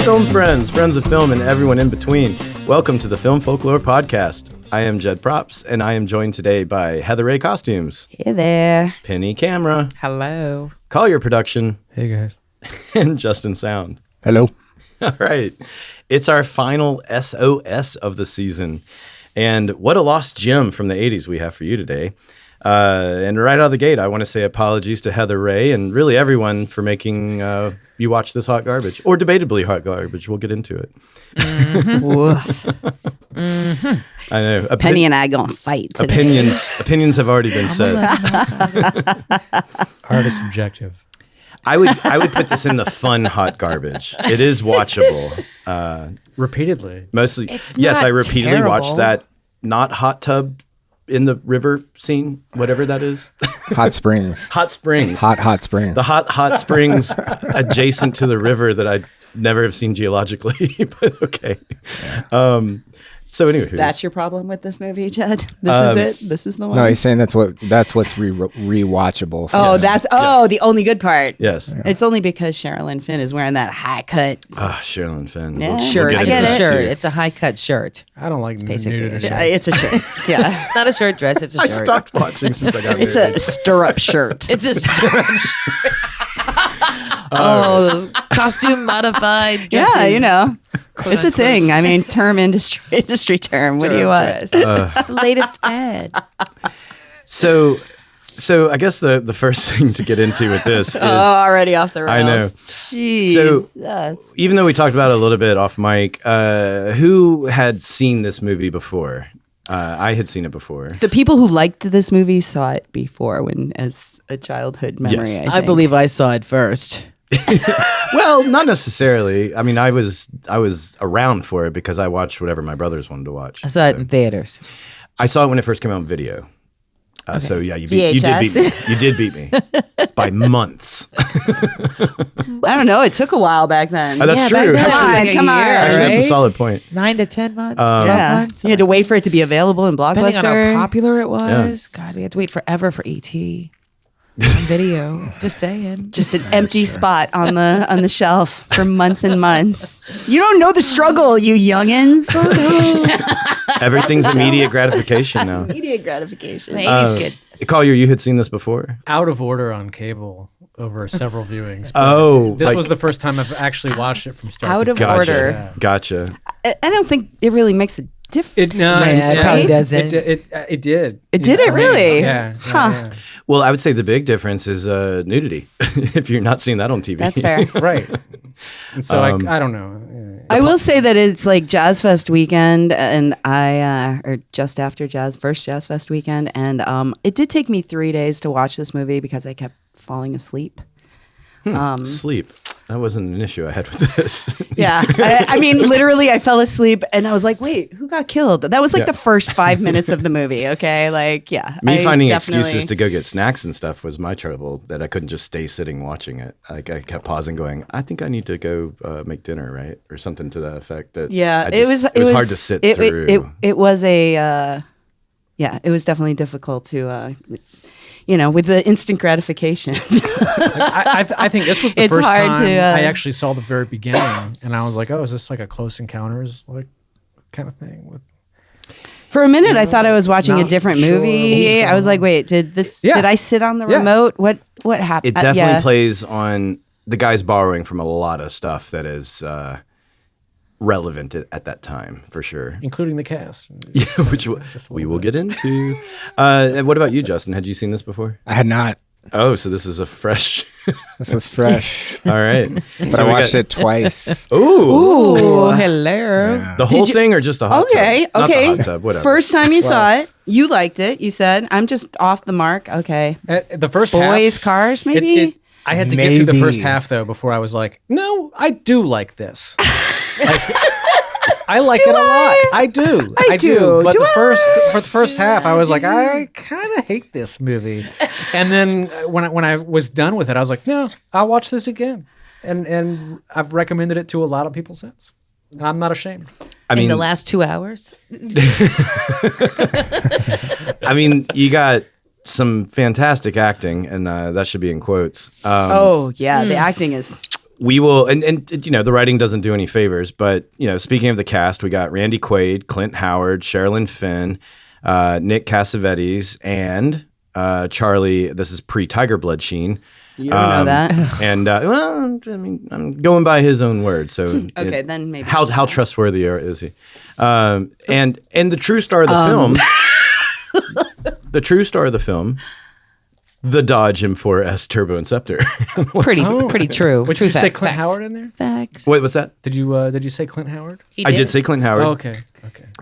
film friends, friends of film, and everyone in between. Welcome to the Film Folklore Podcast. I am Jed Props, and I am joined today by Heather Ray Costumes. Hey there. Penny Camera. Hello. Collier Production. Hey, guys. And Justin Sound. Hello. All right. It's our final SOS of the season. And what a lost gem from the 80s we have for you today. And right out of the gate, I want to say apologies to Heather Ray and really everyone for making you watch this hot garbage, or debatably hot garbage. We'll get into it. I know. Penny and I gonna fight today. Opinions have already been said. Art is subjective. I would put this in the fun hot garbage. It is watchable. Repeatedly. Mostly. It's yes, not I repeatedly terrible. watched that not hot tub in the river scene, whatever that is. Hot springs. Hot springs. Hot springs. The hot springs adjacent to the river that I never have seen geologically, but okay. So anyway, That's your problem with this movie, Jed? This is it? This is the one? No, he's saying that's what's rewatchable. Oh, that's the only good part. yes. It's only because Sherilyn Finn is wearing that high cut. Sherilyn Finn. Yeah. Shirt. get It's into a that shirt. too. It's a high cut shirt. I don't like basically nudity. a shirt. It's a shirt. Yeah. It's not a shirt dress. It's a I shirt. stopped watching since I got It's married. a stirrup shirt. It's a shirt. Oh, those costume modified dresses. Yeah, you know. Quote, It's a unquote. thing. I mean, industry term. What do you want? Dress. It's the latest fad. So I guess the first thing to get into with this is, Already off the rails. I know. Jesus. even though we talked about it a little bit off mic, who had seen this movie before? I had seen it before. The people who liked this movie saw it before as a childhood memory, Yes. I I think. believe I saw it first. Well, not necessarily. I mean, I was around for it because I watched whatever my brothers wanted to watch. I saw it in theaters. I saw it when it first came out on video. So yeah, you did VHS. beat me. You did beat me by months. I don't know. It took a while back then. That's Yeah, true. back then it was Actually, like a come on. year, actually, that's a right? solid point. 9 to 10 months, 12 Yeah. months. You had to wait for it to be available in Depending on how Blockbuster. popular it was. God, we had to wait forever for E.T. on video. Just saying. Just an empty spot on the shelf for months and months. You don't know the struggle, you youngins. Everything's immediate gratification now. Immediate gratification. My 80s kid. Collier, you had seen this before? Out of order on cable over several viewings. Oh, This like- was the first time I've actually watched it from start Out to of finish. order. Yeah. Gotcha. I don't think it really makes a difference. It, no, Yeah, it probably doesn't. It did. It did it really? Yeah. Huh. yeah. Well, I would say the big difference is nudity. If you're not seeing that on TV, That's fair. Right. And so I don't know. I will say that it's like Jazz Fest weekend, and or just after first Jazz Fest weekend, and it did take me 3 days to watch this movie because I kept falling asleep. Sleep. That wasn't an issue I had with this. Yeah, I mean, literally, I fell asleep, and I was like, "Wait, who got killed?" That was like Yeah. the first 5 minutes of the movie. Okay, like, yeah, Me finding definitely- excuses to go get snacks and stuff was my trouble, that I couldn't just stay sitting watching it. Like I kept pausing, going, I think I need to go make dinner, right? Or something to that effect. That Yeah, it was hard to sit through. It was it was definitely difficult to, with the instant gratification. I think this was the It's first hard time to, I actually saw the very beginning, and I was like, "Oh, is this like a Close Encounters like kind of thing?" With For a minute, I thought I was watching a Not different sure movie. what's I was going like, "Wait, did Yeah. I sit on the Yeah. remote? What happened?" It definitely yeah. plays on the guy's borrowing from a lot of stuff that is relevant at that time, for sure. including the cast. Yeah, which we will get into. And what about you, Justin? Had you seen this before? I had not. Oh, so this is a fresh. This is fresh. All right. But I watched it twice. Ooh. Ooh, hello. Yeah. The whole thing or just the hot Okay, tub? Not okay. the hot tub, whatever. First time you saw it, you liked it. You said, "I'm just off the mark." Okay, The first boys, half, cars, maybe. I had to get through the first Maybe. half though before I was like, "No, I do like this." Like, I like it a lot. I do. I do. But Do for the first half, I was like, I kind of hate this movie. And then when I was done with it, I was like, no, I'll watch this again. And I've recommended it to a lot of people since. And I'm not ashamed. I mean, in the last 2 hours. I mean, you got some fantastic acting, and that should be in quotes. Oh yeah, the acting is we will, and the writing doesn't do any favors, but speaking of the cast, we got Randy Quaid, Clint Howard, Sherilyn Fenn, Nick Cassavetes, and Charlie. This is pre-Tiger Blood Sheen. You don't know that. And I'm going by his own words. So Okay, then maybe. how trustworthy is he? And the true star of the film, the true star of the film, the Dodge M4S Turbo Inceptor. Pretty true. Would True you say fact. Clint Facts. Howard in there? Facts. Wait, what's that? Did you say Clint Howard? He I did say Clint Howard. Oh, okay.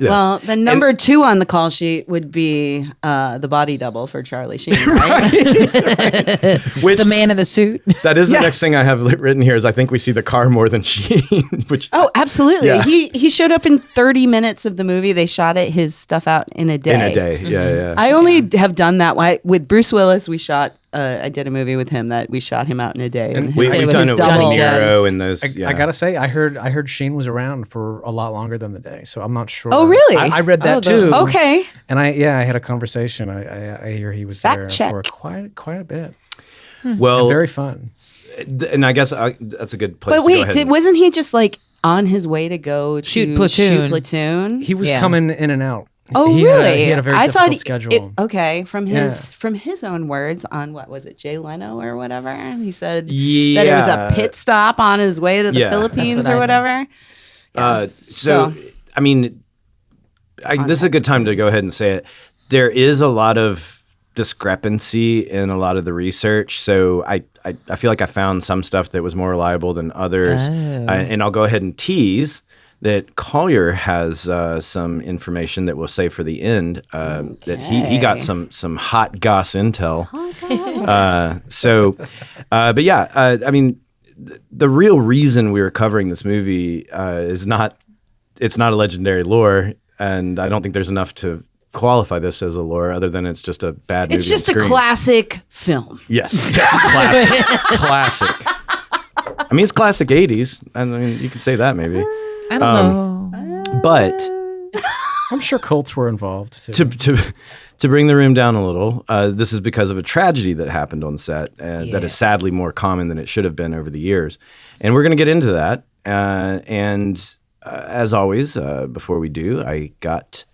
Yes. Well, the number 2 on the call sheet would be the body double for Charlie Sheen, right? Which The man in the suit. that is the next thing I have written here is I think we see the car more than Sheen. Which Oh, absolutely. Yeah. He showed up in 30 minutes of the movie. They shot his stuff out in a day. in a day, yeah. I only have done that with Bruce Willis. We shot. I did a movie with him that we shot him out in a day. And We've his done it with double. De Niro and those. I gotta say, I heard Sheen was around for a lot longer than the day, so I'm not sure. Oh, really? I read that Oh, too. Okay. And I had a conversation. I hear he was Fact there check. for quite a bit. Well, And very fun. and I guess that's a good place. But to go wait, ahead and- wasn't he just like on his way to go to Shoot Platoon. Platoon? He was Yeah. coming in and out. Oh, He really? had a very I difficult thought schedule. okay, from his own words on what was it, Jay Leno or whatever? He said that it Yeah. was a pit stop on his way to the Yeah. Philippines That's what or I whatever. So, I mean, this is a good time to go ahead and say it. There is a lot of discrepancy in a lot of the research. So I feel like I found some stuff that was more reliable than others. And I'll go ahead and tease that Collier has some information that we'll say for the end that he got some hot goss intel. But yeah, I mean, the real reason we were covering this movie is not a legendary lore, and I don't think there's enough to qualify this as a lore other than it's just a bad movie. It's just on a screen. classic film. Yes, classic. I mean, it's classic 80s. I mean, you could say that maybe. I don't know. But I'm sure Colts were involved too. to bring the room down a little, this is because of a tragedy that happened on set that is sadly more common than it should have been over the years. And we're going to get into that. As always, before we do, I got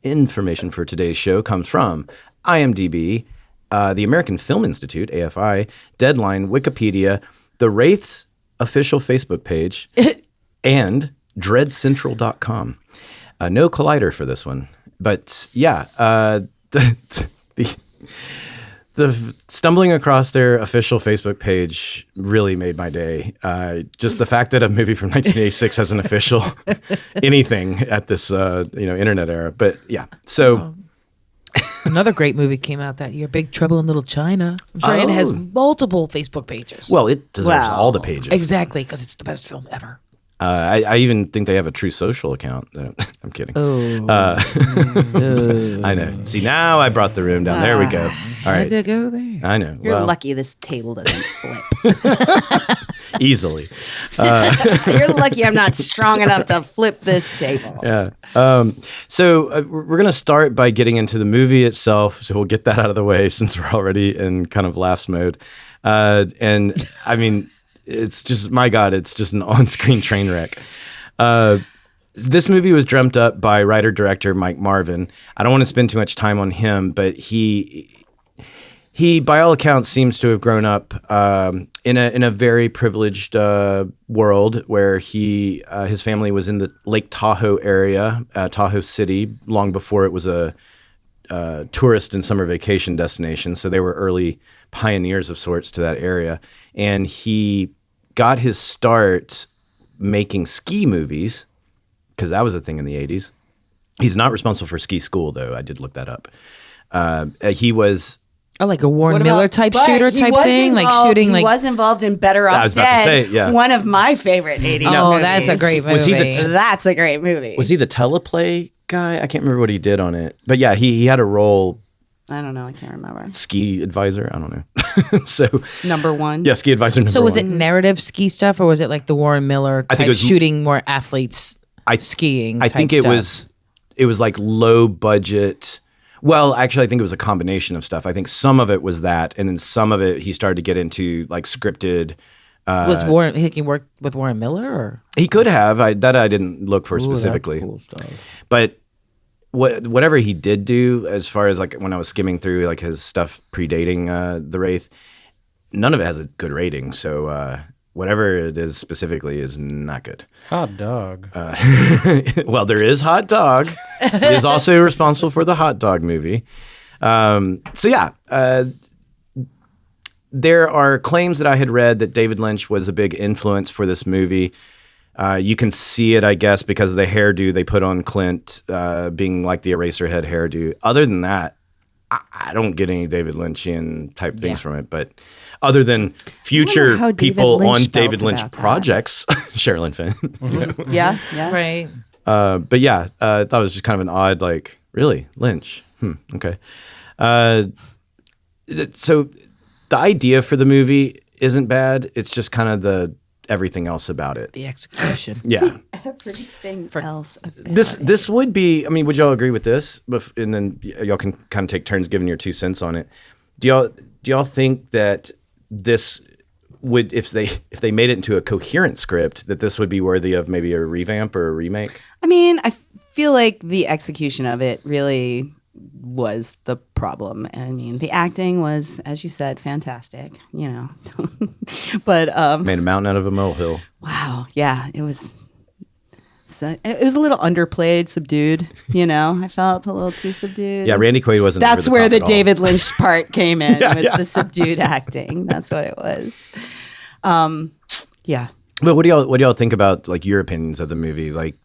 information for today's show comes from IMDb, the American Film Institute, AFI, Deadline, Wikipedia, the Wraith's official Facebook page, and dreadcentral.com. No collider for this one. But yeah, the stumbling across their official Facebook page really made my day. Just the fact that a movie from 1986 has an official anything at this internet era. But yeah, so Another great movie came out that year, Big Trouble in Little China. I'm sure it has multiple Facebook pages. well, it deserves all the pages. Exactly, because it's the best film ever. I even think they have a True Social account. I'm kidding. I know. See, now I brought the room down. There we go. All Had right. to go there. I know. You're Well, lucky this table doesn't flip. easily. You're lucky I'm not strong enough to flip this table. Yeah. So we're going to start by getting into the movie itself. So we'll get that out of the way since we're already in kind of laughs mode. And I mean, it's just, my God, it's just an on-screen train wreck. This movie was dreamt up by writer-director Mike Marvin. I don't want to spend too much time on him, but he by all accounts seems to have grown up in a very privileged world where his family was in the Lake Tahoe area, Tahoe City, long before it was a tourist and summer vacation destination. So they were early pioneers of sorts to that area, and he got his start making ski movies because that was a thing in the 80s. He's not responsible for ski school, though. I did look that up. He was... Oh, like a Warren What Miller about- type but shooter he type was thing, like involved- shooting he like. was involved in Better Off I was about to Dead, say, yeah. one of my favorite 80s Oh, movies. that's a great movie. Was he the That's a great movie. Was he the teleplay guy? I can't remember what he did on it. But yeah, he had a role, I don't know. I can't remember. ski advisor. I don't know. So Number one. yeah, ski advisor number So was one. it narrative ski stuff, or was it like the Warren Miller I type think it was- shooting more athletes skiing? I type think it stuff? was like low budget. Well, actually, I think it was a combination of stuff. I think some of it was that, and then some of it he started to get into like scripted Was Warren he can work with Warren Miller or? He could have. I didn't look for Ooh, that's specifically. cool stuff. But whatever he did do, as far as like when I was skimming through like his stuff predating the Wraith, none of it has a good rating. So whatever it is specifically is not good. Hot dog. Well, there is Hot Dog. He is also responsible for the Hot Dog movie. There are claims that I had read that David Lynch was a big influence for this movie. You can see it, I guess, because of the hairdo they put on Clint, being like the Eraserhead hairdo. Other than that, I don't get any David Lynchian type things from it. But other than future how David people Lynch on felt David Lynch about that. projects, Sherilyn Fenn. Yeah. Right. But yeah, I thought it was just kind of an odd, like, really, Lynch? Okay. So the idea for the movie isn't bad. It's just kind of the everything else about it. The execution. Yeah. Everything else about This would be, I mean, would y'all agree with this? And then y'all can kind of take turns giving your 2 cents on it. Do y'all think that this would, if they made it into a coherent script, that this would be worthy of maybe a revamp or a remake? I mean, I feel like the execution of it really was the problem. I mean, the acting was, as you said, fantastic, but Made a mountain out of a molehill. wow, yeah, it was a little underplayed, subdued, I felt a little too subdued. Yeah, Randy Quaid wasn't. That's over the where top the at all. David Lynch part came in, was the subdued acting. That's what it was. Yeah. But what do y'all think about like your opinions of the movie? Like,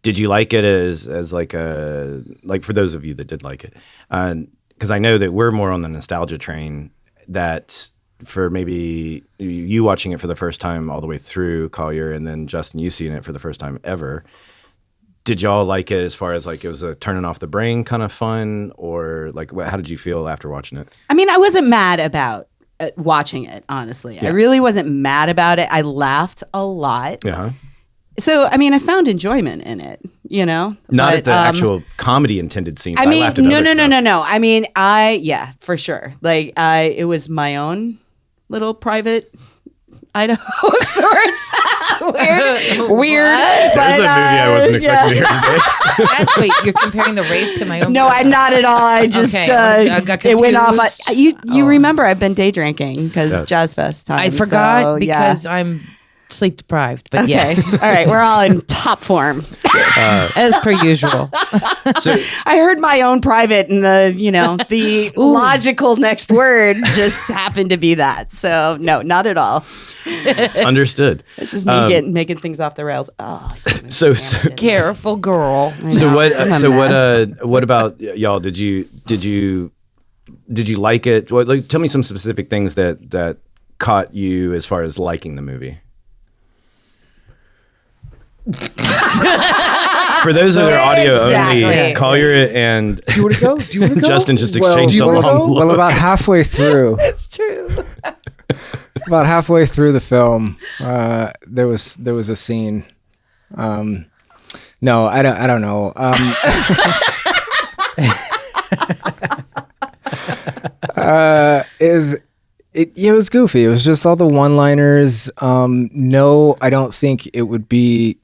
did you like it as like a, like for those of you that did like it? Because I know that we're more on the nostalgia train. That for maybe you watching it for the first time all the way through, Collier, and then Justin, you seeing it for the first time ever. Did y'all like it as far as like it was a turning off the brain kind of fun, or like how did you feel after watching it? I mean, I wasn't mad about watching it, honestly. I really wasn't mad about it. I laughed a lot. Yeah. So, I mean, I found enjoyment in it, Not but, at the actual comedy intended scenes. I mean, laughed at no. other stuff. I mean, yeah, for sure. Like, it was my own little private Idaho of sorts. Weird. There's a movie I wasn't expecting to hear today. Wait, you're comparing the Wraith to my own? No, I'm not at all. I just Okay, I got it went off. confused. You remember I've been day drinking because Yeah. Jazz Fest time. I forgot so, because I'm sleep deprived. But Okay. yes, All right. We're all in top form. as per usual. So, I heard my own private, and the logical next word just happened to be that. So no, not at all. understood. It's just me making things off the rails. Oh, So Careful, girl. So what? I'm a mess. What about y'all? Did you like it? Well, like, tell me some specific things that caught you as far as liking the movie. For those that are audio only, Exactly. Collier and Do you want to go? Do you want to go? Justin just exchanged a long look. well, about halfway through, it's true. about halfway through the film, there was a scene. No, I don't know. It was goofy. It was just all the one-liners. No, I don't think it would be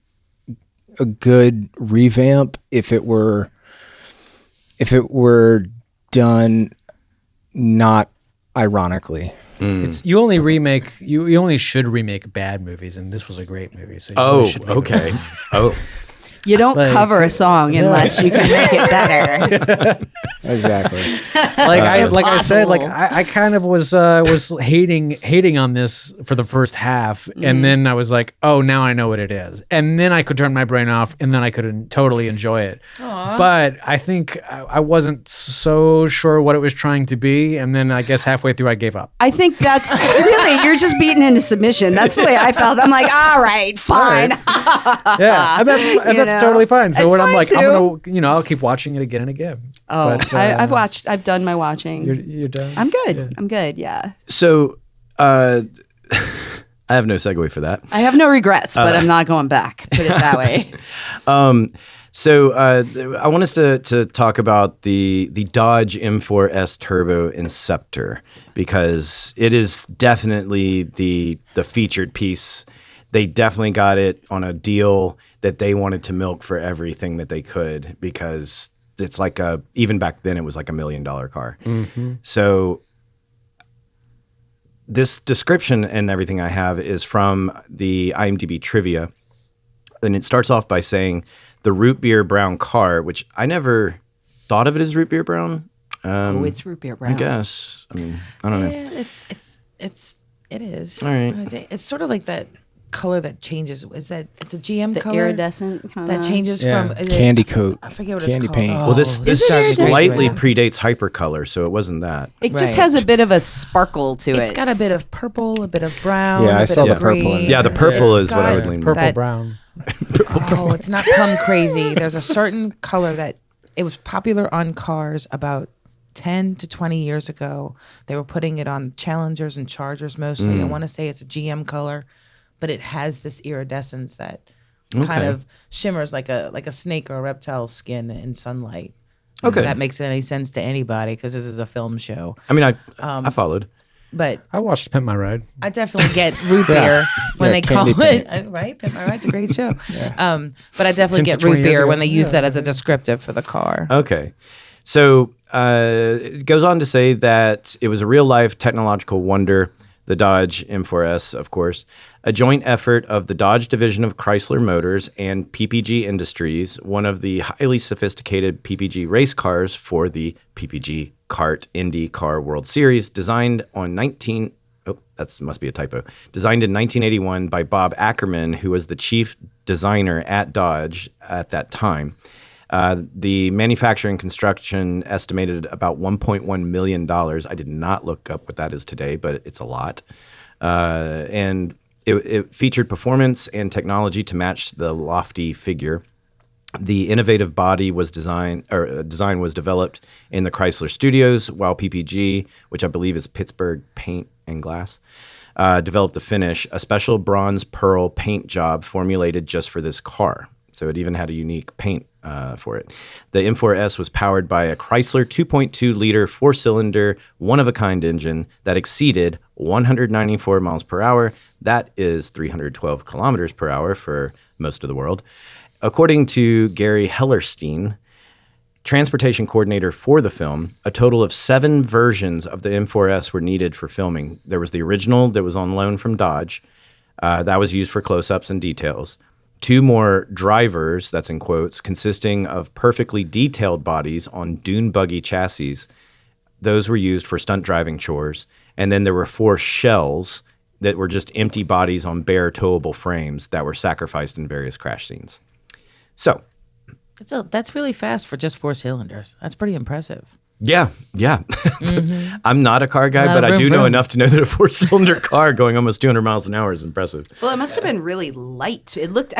a good revamp if it were done not ironically. You only remake. You only should remake bad movies, and this was a great movie. So you Oh, really should make okay. it. Oh, You don't Like- cover a song unless you can make it better. Exactly. I said, Impossible. I kind of was hating on this for the first half, and then I was like, oh, now I know what it is, and then I could turn my brain off, and then I could totally enjoy it. But I think I wasn't so sure what it was trying to be, and then I guess halfway through I gave up. I think that's really, you're just beaten into submission. That's the way I felt. I'm like, all right, fine. Yeah, and that's totally fine. So It's when I'm fine like, too. I'm gonna, I'll keep watching it again and again. Oh, But, I've done my watching. You're done. I'm good. Yeah. I'm good. Yeah. so I have no segue for that. I have no regrets, but I'm not going back. Put it that way. So I want us to talk about the Dodge M4S Turbo Inceptor, because it is definitely the featured piece. They definitely got it on a deal that they wanted to milk for everything that they could, because it's like even back then it was like $1 million car. So this description and everything I have is from the IMDb trivia. And it starts off by saying the root beer brown car, which I never thought of it as root beer brown. It's root beer brown. I guess. I mean, I don't know. Yeah, it is. All right. I would say it's sort of like that color that changes. Is that it's a GM The color iridescent kind that changes Yeah. from is Candy coat. I forget what Candy it's called. paint. Oh, Well, this drives me slightly crazy. predates hypercolor, so it wasn't that. It just Right. has a bit of a sparkle to it. It's got a bit of purple, a bit of brown. Yeah, a I bit saw of the purple in green. it. Yeah, the purple It's is what I got would lean Purple that- brown. Oh, it's not plum crazy. There's a certain color that it was popular on cars about 10 to 20 years ago. They were putting it on Challengers and Chargers mostly. I want to say it's a GM color, but it has this iridescence that kind of shimmers like a snake or a reptile skin in sunlight. Okay. If that makes any sense to anybody, because this is a film show. I mean, I followed. But I watched Pimp My Ride. I definitely get root beer when Yeah, they call candy it right. Pimp My Ride's a great show. But I definitely 10 to get 20 root years beer ago. when they use Yeah. that as a descriptive for the car. Okay. So it goes on to say that it was a real-life technological wonder, the Dodge M4S, of course, a joint effort of the Dodge division of Chrysler Motors and PPG Industries, one of the highly sophisticated PPG race cars for the PPG Kart Indy Car World Series, designed in 1981 by Bob Ackerman, who was the chief designer at Dodge at that time. The manufacturing construction estimated about $1.1 million. I did not look up what that is today, but it's a lot. And it featured performance and technology to match the lofty figure. The innovative body was design was developed in the Chrysler studios, while PPG, which I believe is Pittsburgh Paint and Glass, developed the finish, a special bronze pearl paint job formulated just for this car. So it even had a unique paint for it. The M4S was powered by a Chrysler 2.2-liter four-cylinder, one-of-a-kind engine that exceeded 194 miles per hour. That is 312 kilometers per hour for most of the world. According to Gary Hellerstein, transportation coordinator for the film, a total of 7 versions of the M4S were needed for filming. There was the original that was on loan from Dodge. That was used for close-ups and details. 2 more drivers, that's in quotes, consisting of perfectly detailed bodies on dune buggy chassis. Those were used for stunt driving chores. And then there were 4 shells that were just empty bodies on bare towable frames that were sacrificed in various crash scenes. So, That's really fast for just 4 cylinders. That's pretty impressive. yeah. I'm not a car guy, Lot but of I vroom, do know vroom. enough to know that a 4-cylinder car going almost 200 miles an hour is impressive. Well, it must have been really light. It looked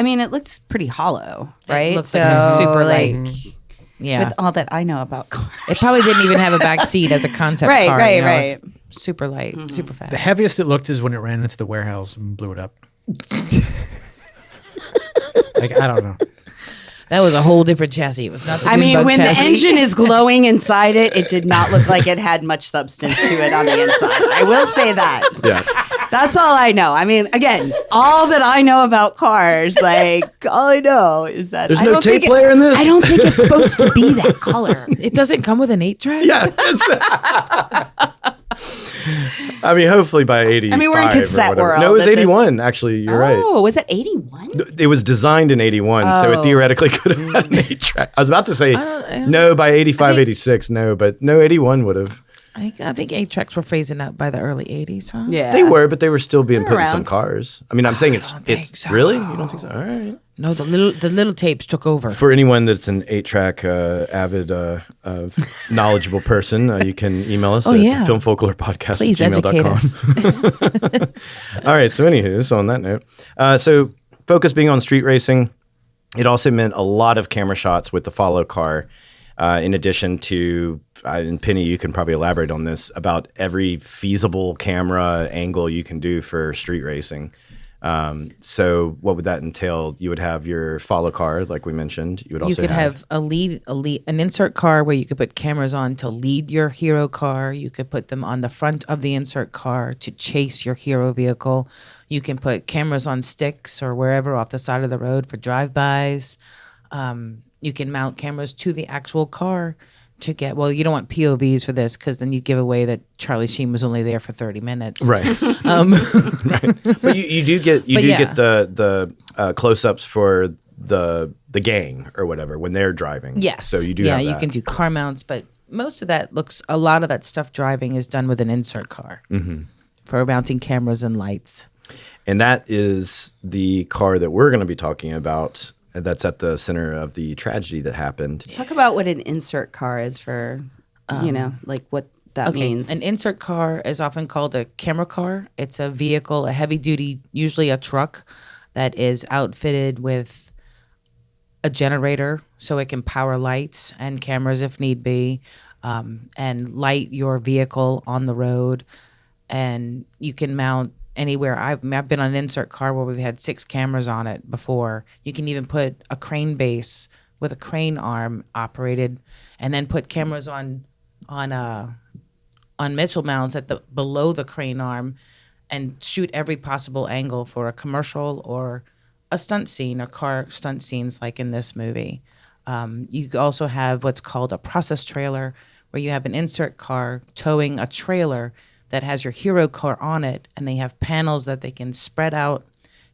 pretty hollow, right? looks like a super light. like, Yeah. With all that I know about cars. It probably didn't even have a back seat as a concept Right, car. right, you know, right. it's super light, super fast. The heaviest it looked is when it ran into the warehouse and blew it up. Like, I don't know. That was a whole different chassis. It was not the I mean, Dune bug when chassis. the engine is glowing inside it, it did not look like it had much substance to it on the inside. I will say that. Yeah. That's all I know. I mean, again, all that I know about cars, like all I know is that There's I no don't think tape player in this? I don't think it's supposed to be that color. It doesn't come with an 8-track? Yeah. I mean, hopefully by 85. I mean, we're in cassette or whatever. world No, it was at this- 81, actually. You're right. Oh, was it 81? It was designed in 81, so it Oh. theoretically could have had an 8-track. I was about to say, don't- no, by 85, think- 86, no, but no, 81 would have. I think 8-tracks were phasing out by the early 80s, huh? Yeah. They were, but they were still being They're put in some around. cars. I mean, I'm saying it's think so. really? You don't think so? All right. No, the little tapes took over. For anyone that's an 8-track avid, knowledgeable person, you can email us Oh, at yeah. filmfolklorepodcast Please at educate gmail.com. us. All right. So, anywho, so on that note, so focus being on street racing, it also meant a lot of camera shots with the follow car. In addition to, and Penny, you can probably elaborate on this, about every feasible camera angle you can do for street racing. So what would that entail? You would have your follow car, like we mentioned. You would also You could have an insert car where you could put cameras on to lead your hero car. You could put them on the front of the insert car to chase your hero vehicle. You can put cameras on sticks or wherever off the side of the road for drive-bys. You can mount cameras to the actual car to get, well, you don't want POVs for this because then you give away that Charlie Sheen was only there for 30 minutes. Right. Right. But you do get the close-ups for the gang or whatever when they're driving. Yes. So you do Yeah, have you that. can do car mounts, but most of that a lot of that stuff driving is done with an insert car for mounting cameras and lights. And that is the car that we're going to be talking about. That's at the center of the tragedy that happened. Talk about what an insert car is for, like what that means. An insert car is often called a camera car. It's a vehicle, a heavy duty, usually a truck, that is outfitted with a generator so it can power lights and cameras if need be, and light your vehicle on the road. And you can mount anywhere. I've been on an insert car where we've had 6 cameras on it before. You can even put a crane base with a crane arm operated, and then put cameras on Mitchell mounts at below the crane arm, and shoot every possible angle for a commercial or a stunt scene or car stunt scenes like in this movie. You also have what's called a process trailer, where you have an insert car towing a trailer that has your hero car on it, and they have panels that they can spread out,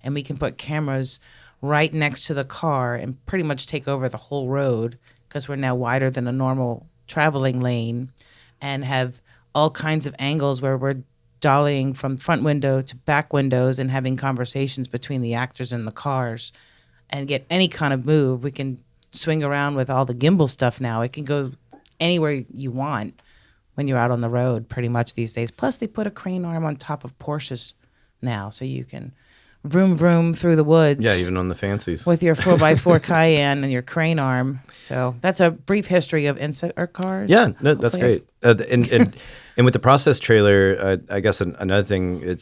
and we can put cameras right next to the car and pretty much take over the whole road because we're now wider than a normal traveling lane, and have all kinds of angles where we're dollying from front window to back windows and having conversations between the actors and the cars, and get any kind of move. We can swing around with all the gimbal stuff now. It can go anywhere you want when you're out on the road pretty much these days. Plus they put a crane arm on top of Porsches now, so you can vroom vroom through the woods. Yeah, even on the fancies. With your 4x4 Cayenne and your crane arm. So that's a brief history of insert cars. Yeah, no, that's great. And with the process trailer, I guess another thing,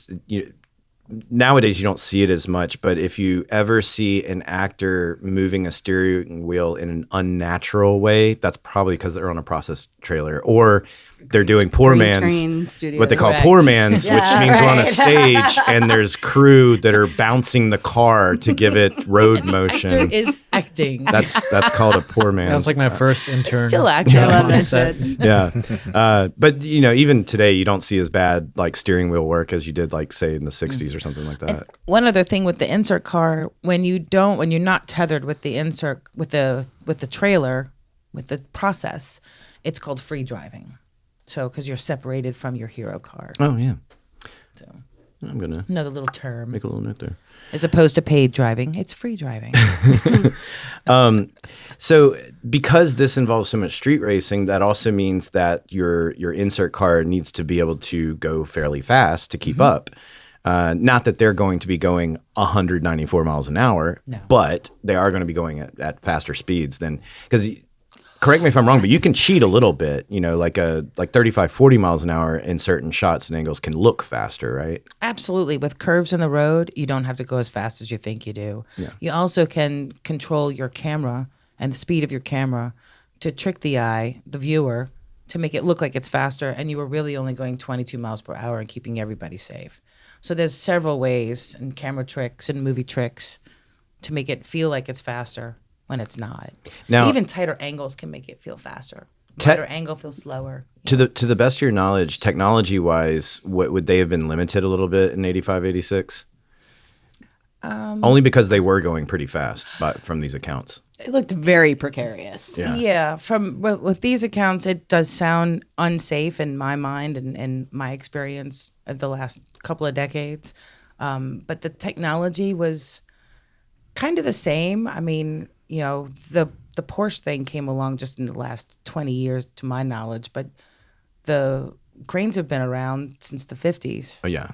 nowadays you don't see it as much, but if you ever see an actor moving a steering wheel in an unnatural way, that's probably because they're on a process trailer, or they're doing poor man's, what they call poor man's, which means we're on a stage and there's crew that are bouncing the car to give it road motion. Actor is acting. That's called a poor man's. That was like my first intern. Still acting. I love that shit. Yeah. But even today you don't see as bad like steering wheel work as you did like say in the 60s or something like that. And one other thing with the insert car, when you're not tethered with the insert with the trailer, with the process, it's called free driving. So because you're separated from your hero car. Oh yeah. So I'm gonna another little term. make a little note there. As opposed to paid driving, it's free driving. So because this involves so much street racing, that also means that your insert car needs to be able to go fairly fast to keep up. Not that they're going to be going 194 miles an hour, but they are going to be going at faster speeds than, because correct me if I'm wrong, but you can cheat a little bit, like 35, 40 miles an hour in certain shots and angles can look faster, right? Absolutely. With curves in the road, you don't have to go as fast as you think you do. Yeah. You also can control your camera and the speed of your camera to trick the eye, the viewer, to make it look like it's faster, and you were really only going 22 miles per hour and keeping everybody safe. So there's several ways, and camera tricks and movie tricks, to make it feel like it's faster when it's not. Now, even tighter angles can make it feel faster. Wider angle feels slower. To the best of your knowledge, technology-wise, what would they have been limited a little bit in 85, 86? Only because they were going pretty fast from these accounts. It looked very precarious. Yeah. With these accounts, it does sound unsafe in my mind and my experience of the last couple of decades. But the technology was kind of the same. I mean, the Porsche thing came along just in the last 20 years, to my knowledge, but the cranes have been around since the 50s. Oh, yeah.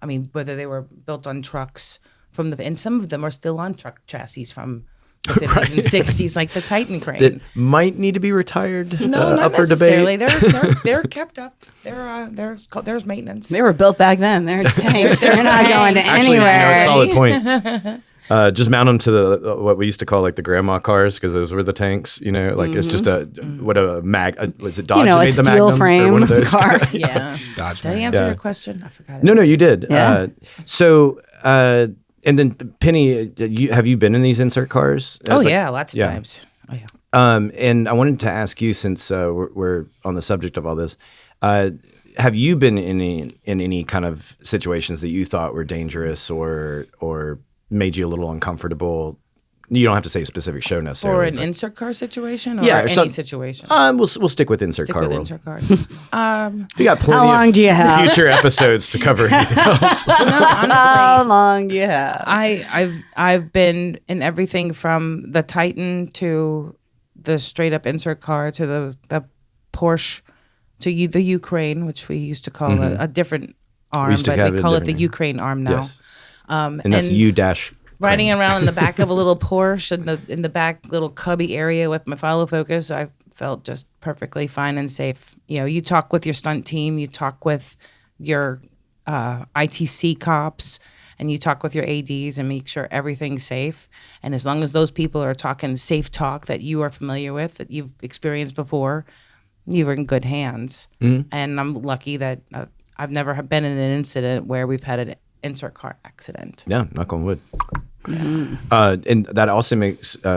I mean, whether they were built on trucks and some of them are still on truck chassis from 50s and 60s, like the Titan crane. that might need to be retired. No, not up for necessarily. debate. They're kept up. There's maintenance. They were built back then. They're tanks. They're not going to Actually, anywhere. solid point. Just mount them to the what we used to call like the grandma cars because those were the tanks. Like it's just was it Dodge? A that made the steel Magnum or frame one of those? car. Yeah. Dodge Did I Man. answer Yeah. your question? I forgot. No, you did. Yeah. And then Penny, have you been in these insert cars? Oh Like- yeah, lots of yeah. times. Oh yeah. And I wanted to ask you, since we're on the subject of all this, have you been in any kind of situations that you thought were dangerous or made you a little uncomfortable? You don't have to say a specific show For necessarily. an insert car situation or Yeah, or any some- situation. we'll stick with insert Stick car with world. insert cars. We got plenty How long of do you have? future episodes to cover. No, honestly, How long do you have? I've been in everything from the Titan to the straight up insert car to the Porsche to the Ukraine, which we used to call a different arm, used to but have we it call it the different name. Ukraine arm now. Yes. And that's U dash. Riding around in the back of a little Porsche in the back little cubby area with my follow focus, I felt just perfectly fine and safe. You talk with your stunt team, you talk with your ITC cops, and you talk with your ADs and make sure everything's safe. And as long as those people are talking safe talk that you are familiar with, that you've experienced before, you're in good hands. Mm-hmm. And I'm lucky that I've never been in an incident where we've had an insert car accident. Yeah, knock on wood. And that also makes me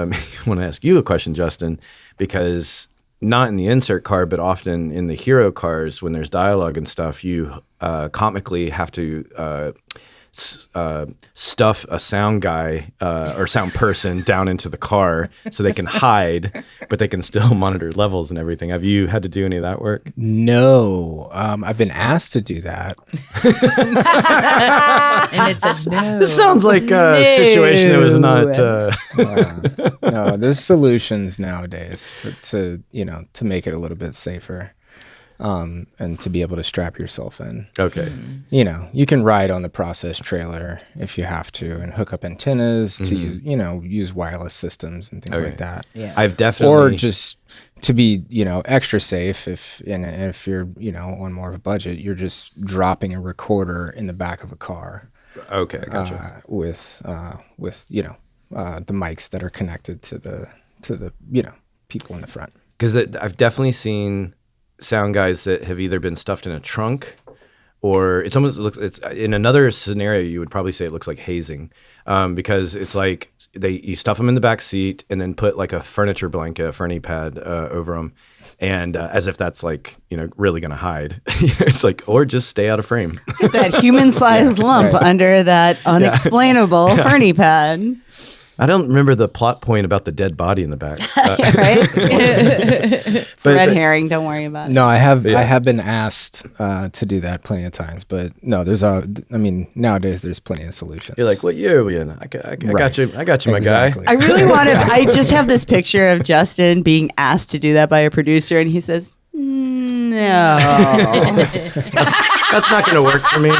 want to ask you a question, Justin, because not in the insert car, but often in the hero cars, when there's dialogue and stuff, you comically have to stuff a sound guy or sound person down into the car so they can hide, but they can still monitor levels and everything. Have you had to do any of that work? No, I've been asked to do that. And it says no. This sounds like a situation that was not. No, there's solutions nowadays to make it a little bit safer, and to be able to strap yourself in. Okay. You can ride on the process trailer if you have to, and hook up antennas to use wireless systems and things like that. Yeah. I've definitely. Or just to be extra safe if you're on more of a budget, you're just dropping a recorder in the back of a car. Okay, I gotcha. With the mics that are connected to the people in the front. Because I've definitely seen sound guys that have either been stuffed in a trunk, or it's in another scenario you would probably say it looks like hazing, because it's like you stuff them in the back seat and then put like a furniture blanket, a fernie pad over them, and as if that's like really gonna hide. It's like, or just stay out of frame. Get that human-sized lump under that unexplainable fernie pad. I don't remember the plot point about the dead body in the back. Right? It's a red herring. Don't worry about it. No, I have been asked to do that plenty of times, but no, nowadays there's plenty of solutions. You're like, what year are we in? I got you, my Exactly. guy. I really want to. I just have this picture of Justin being asked to do that by a producer, and he says, "No." That's not gonna work for me.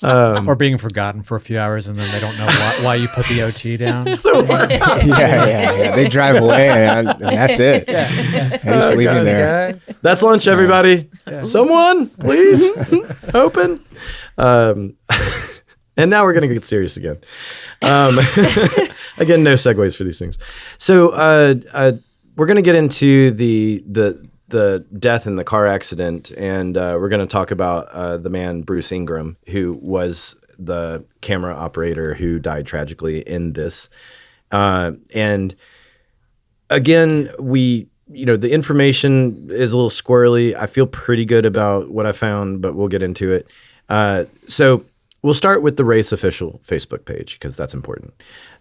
Or being forgotten for a few hours and then they don't know why you put the OT down. yeah. They drive away and that's it. They just leave me there. Guys. That's lunch, everybody. Someone, please, open. And now we're gonna get serious again. Again, no segues for these things. So we're gonna get into the death in the car accident, and we're going to talk about the man Bruce Ingram, who was the camera operator who died tragically in this. And again, the information is a little squirrely. I feel pretty good about what I found, but we'll get into it. So we'll start with the Wraith's official Facebook page, because that's important.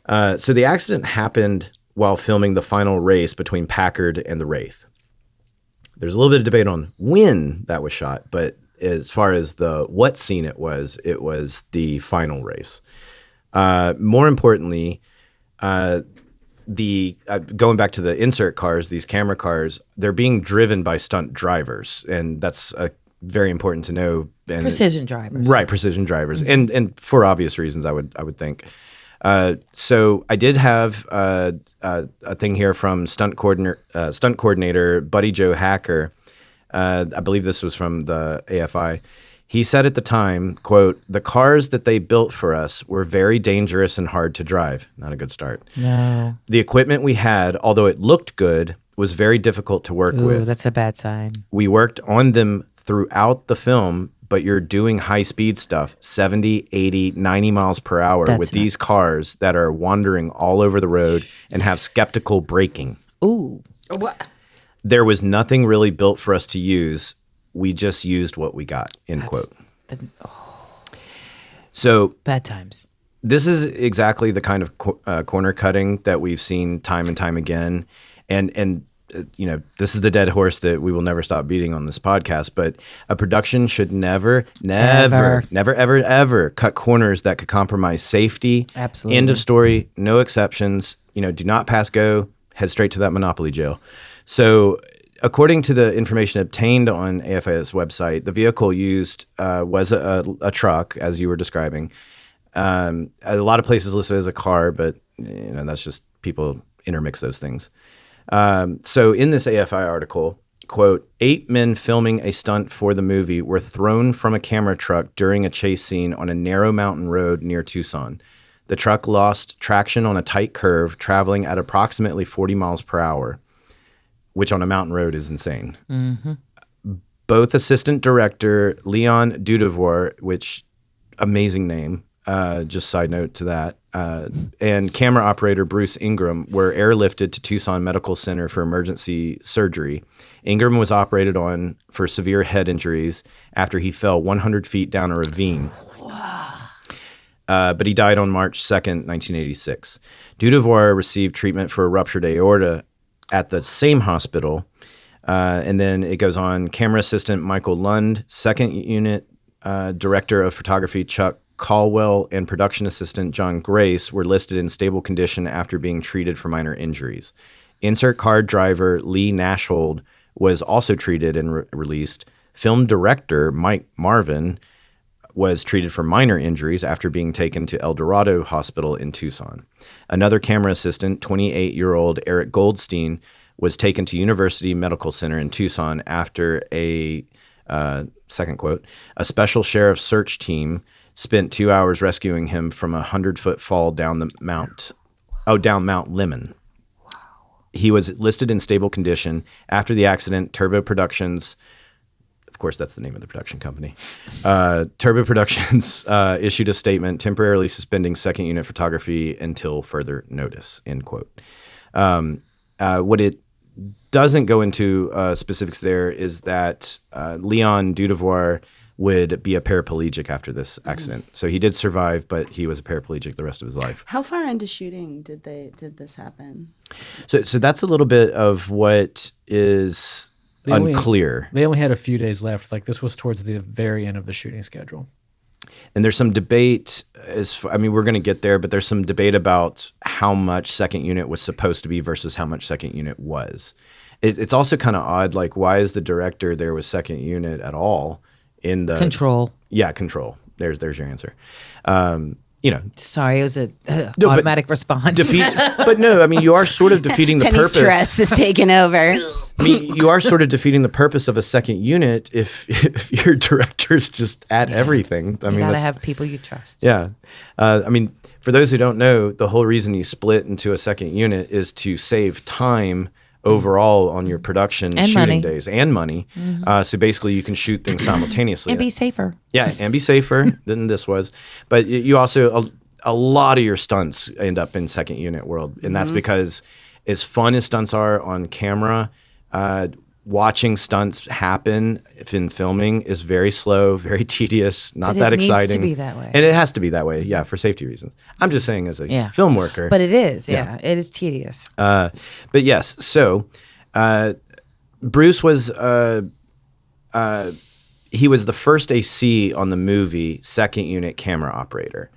So the accident happened while filming the final race between Packard and the Wraith. There's a little bit of debate on when that was shot, but as far as what scene it was the final race. More importantly, going back to the insert cars, these camera cars, they're being driven by stunt drivers, and that's very important to know. And Precision drivers. Right, precision drivers, and for obvious reasons, I would think. So I did have a thing here from stunt coordinator Buddy Joe Hacker. I believe this was from the AFI. He said at the time, quote, "The cars that they built for us were very dangerous and hard to drive." Not a good start. No. The equipment we had, although it looked good, was very difficult to work Ooh, with. that's a bad sign. We worked on them throughout the film, but you're doing high-speed stuff, 70, 80, 90 miles per hour with these cars that are wandering all over the road and have skeptical braking. Ooh. What? There was nothing really built for us to use. We just used what we got, end quote. So Bad times. this is exactly the kind of corner cutting that we've seen time and time again. And you know, this is the dead horse that we will never stop beating on this podcast, but a production should never cut corners that could compromise safety. Absolutely. End of story, no exceptions. You know, do not pass go, head straight to that Monopoly jail. So according to the information obtained on AFI's website, the vehicle used was a truck, as you were describing. A lot of places listed as a car, but you know, that's just people intermix those things. So in this AFI article, quote, 8 men filming a stunt for the movie were thrown from a camera truck during a chase scene on a narrow mountain road near Tucson. The truck lost traction on a tight curve, traveling at approximately 40 miles per hour, which on a mountain road is insane. Mm-hmm. Both assistant director Leon Dudevoire, which amazing name, just side note to that, and camera operator Bruce Ingram were airlifted to Tucson Medical Center for emergency surgery. Ingram was operated on for severe head injuries after he fell 100 feet down a ravine. But he died on March 2nd, 1986. Dudevoire received treatment for a ruptured aorta at the same hospital. And then it goes on, camera assistant Michael Lund, second unit director of photography Chuck Caldwell, and production assistant John Grace were listed in stable condition after being treated for minor injuries. Insert car driver Lee Nashhold was also treated and released. Film director Mike Marvin was treated for minor injuries after being taken to El Dorado Hospital in Tucson. Another camera assistant, 28-year-old Eric Goldstein, was taken to University Medical Center in Tucson after a, second quote, a special sheriff's search team spent 2 hours rescuing him from a 100-foot fall down Mount Lemmon. Wow. He was listed in stable condition. After the accident, Turbo Productions, of course, that's the name of the production company, Turbo Productions issued a statement temporarily suspending second unit photography until further notice, end quote. What it doesn't go into specifics there is that Leon Dudevoire would be a paraplegic after this accident. So he did survive, but he was a paraplegic the rest of his life. How far into shooting did this happen? So that's a little bit of what is unclear. They only had a few days left. Like this was towards the very end of the shooting schedule. And there's some debate, we're going to get there, but there's some debate about how much second unit was supposed to be versus how much second unit was. It's also kind of odd, like why is the director there with second unit at all? In the Control. Yeah, control. There's your answer. Sorry, it was an automatic response. But no, you are sort of defeating the Penny's purpose. Tourette's is taking over. You are sort of defeating the purpose of a second unit if your director's just at everything. You gotta have people you trust. Yeah. For those who don't know, the whole reason you split into a second unit is to save time overall on your production and shooting money. days and money. Mm-hmm. So basically you can shoot things simultaneously. And be safer. Yeah, and be safer than this was. But you also, a lot of your stunts end up in second unit world. And that's because as fun as stunts are on camera, watching stunts happen in filming is very slow, very tedious, not that exciting. It needs to be that way. And it has to be that way, yeah, for safety reasons. I'm just saying as a film worker. But it is, it is tedious. But yes, so Bruce was he was the first AC on the movie second unit camera operator.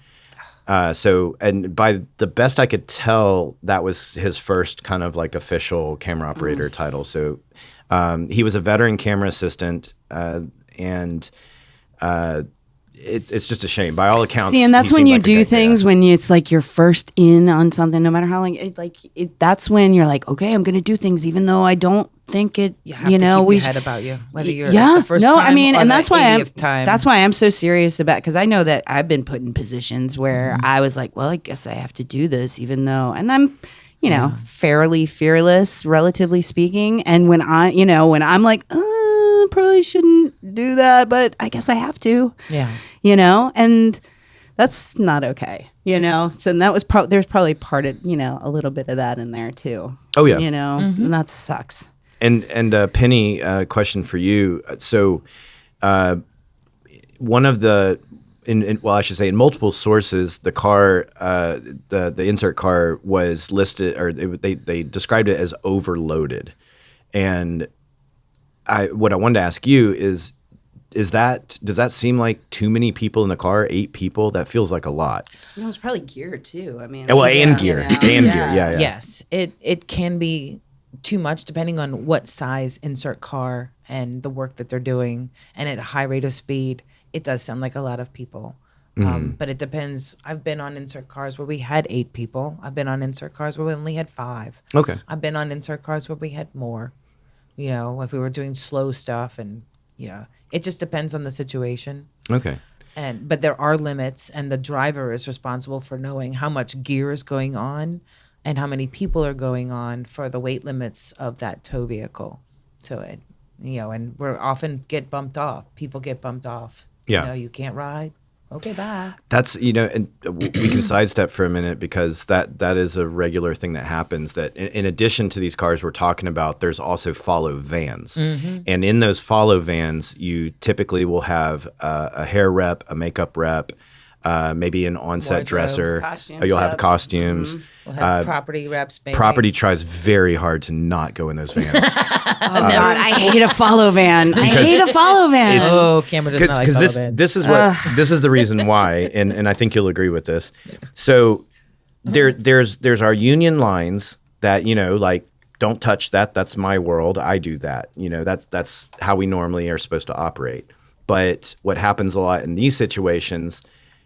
And by the best I could tell, that was his first kind of like official camera operator title. So he was a veteran camera assistant, and it's just a shame. By all accounts, See, and that's he when seemed you like a do great things guy. when it's like you're first in on something, no matter how long. That's when you're like, okay, I'm going to do things, even though I don't think it. You have to keep your head about you, whether you're it's the first no, time I mean, or and the that's why 80th time. that's why I'm so serious about, because I know that I've been put in positions where I was like, well, I guess I have to do this, even though, and I'm, fairly fearless, relatively speaking. And when when I'm like, probably shouldn't do that, but I guess I have to. Yeah. And that's not okay. So that was there's probably part of a little bit of that in there too. Oh, yeah. And that sucks. And Penny, question for you. So, one of the, I should say, in multiple sources, the car, the insert car was listed, or they described it as overloaded. And what I wanted to ask you is does that seem like too many people in the car? 8 people? That feels like a lot. It was probably gear too. I mean, And gear, yeah. Yes, it can be too much depending on what size insert car and the work that they're doing, and at a high rate of speed, it does sound like a lot of people. But it depends. I've been on insert cars where we had 8 people. I've been on insert cars where we only had 5. Okay. I've been on insert cars where we had more. If we were doing slow stuff, and it just depends on the situation. Okay. But there are limits, and the driver is responsible for knowing how much gear is going on and how many people are going on for the weight limits of that tow vehicle. So and we're often get bumped off. People get bumped off. Yeah. You can't ride. Okay, bye. That's, and we can sidestep for a minute, because that is a regular thing that happens, that in addition to these cars we're talking about, there's also follow vans. And in those follow vans, you typically will have a hair rep, a makeup rep, maybe an on-set Wardrobe. dresser. Costumes, You'll have yep. costumes. We'll have property reps. Maybe. Property tries very hard to not go in those vans. Oh God, I hate a follow van. I hate a follow van. Cameron does not like Because follow this vans. this is the reason why, and I think you'll agree with this. So there's our union lines that like, don't touch that. That's my world. I do that. That's how we normally are supposed to operate. But what happens a lot in these situations,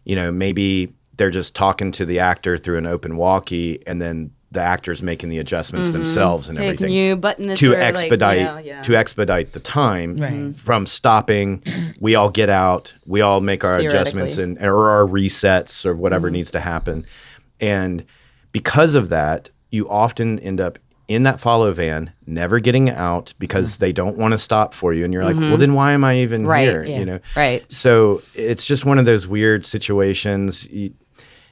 maybe they're just talking to the actor through an open walkie, and then the actor's making the adjustments themselves and Hey, everything can you button this to or, like, expedite to expedite the time Right. from stopping. We all get out. We all make our adjustments or our resets or whatever needs to happen. And because of that, you often end up in that follow van, never getting out because they don't want to stop for you. And you're like, well, then why am I even here? Yeah. Right. So it's just one of those weird situations.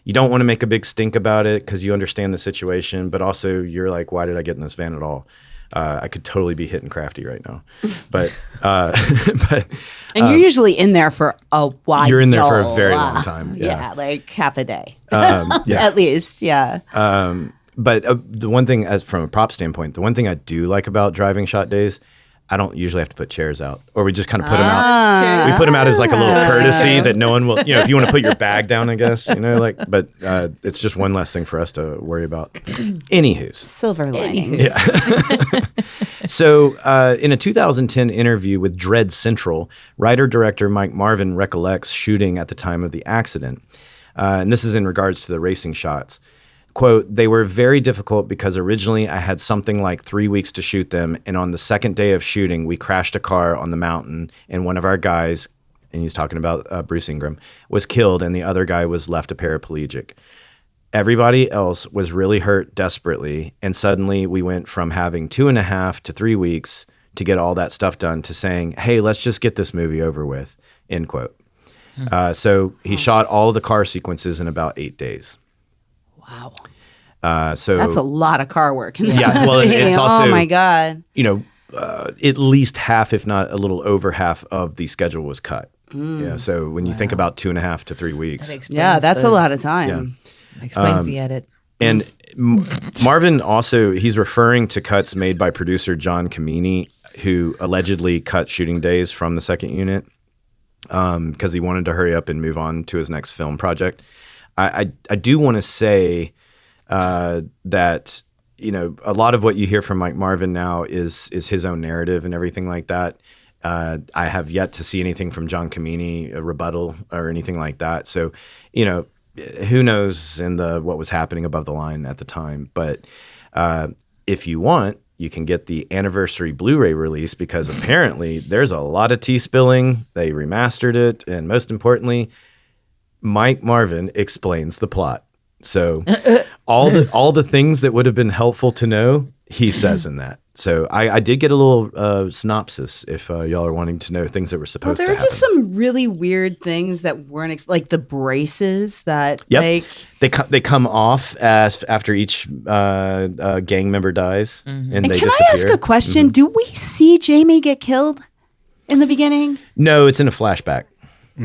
You don't want to make a big stink about it because you understand the situation, but also you're like, why did I get in this van at all? I could totally be hitting Crafty right now, but and you're usually in there for a while. You're in there for a very long time. Yeah, like half a day, yeah. at least. Yeah. But the one thing, as from a prop standpoint, the one thing I do like about driving shot days, I don't usually have to put chairs out, or we just kind of put them out. We put them out as like a little courtesy that no one will, if you want to put your bag down, I guess, but it's just one less thing for us to worry about. Anywho's. Silver linings. Yeah. So in a 2010 interview with Dread Central, writer-director Mike Marvin recollects shooting at the time of the accident. And this is in regards to the racing shots. Quote, they were very difficult because originally I had something like 3 weeks to shoot them. And on the second day of shooting, we crashed a car on the mountain, and one of our guys, and he's talking about Bruce Ingram, was killed, and the other guy was left a paraplegic. Everybody else was really hurt desperately. And suddenly we went from having 2.5 to 3 weeks to get all that stuff done to saying, hey, let's just get this movie over with, end quote. So he shot all of the car sequences in about 8 days. Wow. So That's a lot of car work. Yeah, well, it's also, oh my God. At least half, if not a little over half of the schedule was cut. Yeah, so when you think about 2.5 to 3 weeks. Yeah, that's a lot of time. Explains the edit. And Marvin also, he's referring to cuts made by producer John Camini, who allegedly cut shooting days from the second unit because he wanted to hurry up and move on to his next film project. I do want to say that, a lot of what you hear from Mike Marvin now is his own narrative and everything like that. I have yet to see anything from John Kamini, a rebuttal or anything like that. So, who knows what was happening above the line at the time. But if you want, you can get the anniversary Blu-ray release, because apparently there's a lot of tea spilling. They remastered it, and most importantly, Mike Marvin explains the plot. So all the things that would have been helpful to know, he says in that. So I did get a little synopsis if y'all are wanting to know things that were supposed to happen. There were just some really weird things that weren't like the braces that they come off after each gang member dies, and they can disappear. I ask a question? Do we see Jamie get killed in the beginning? No, it's in a flashback.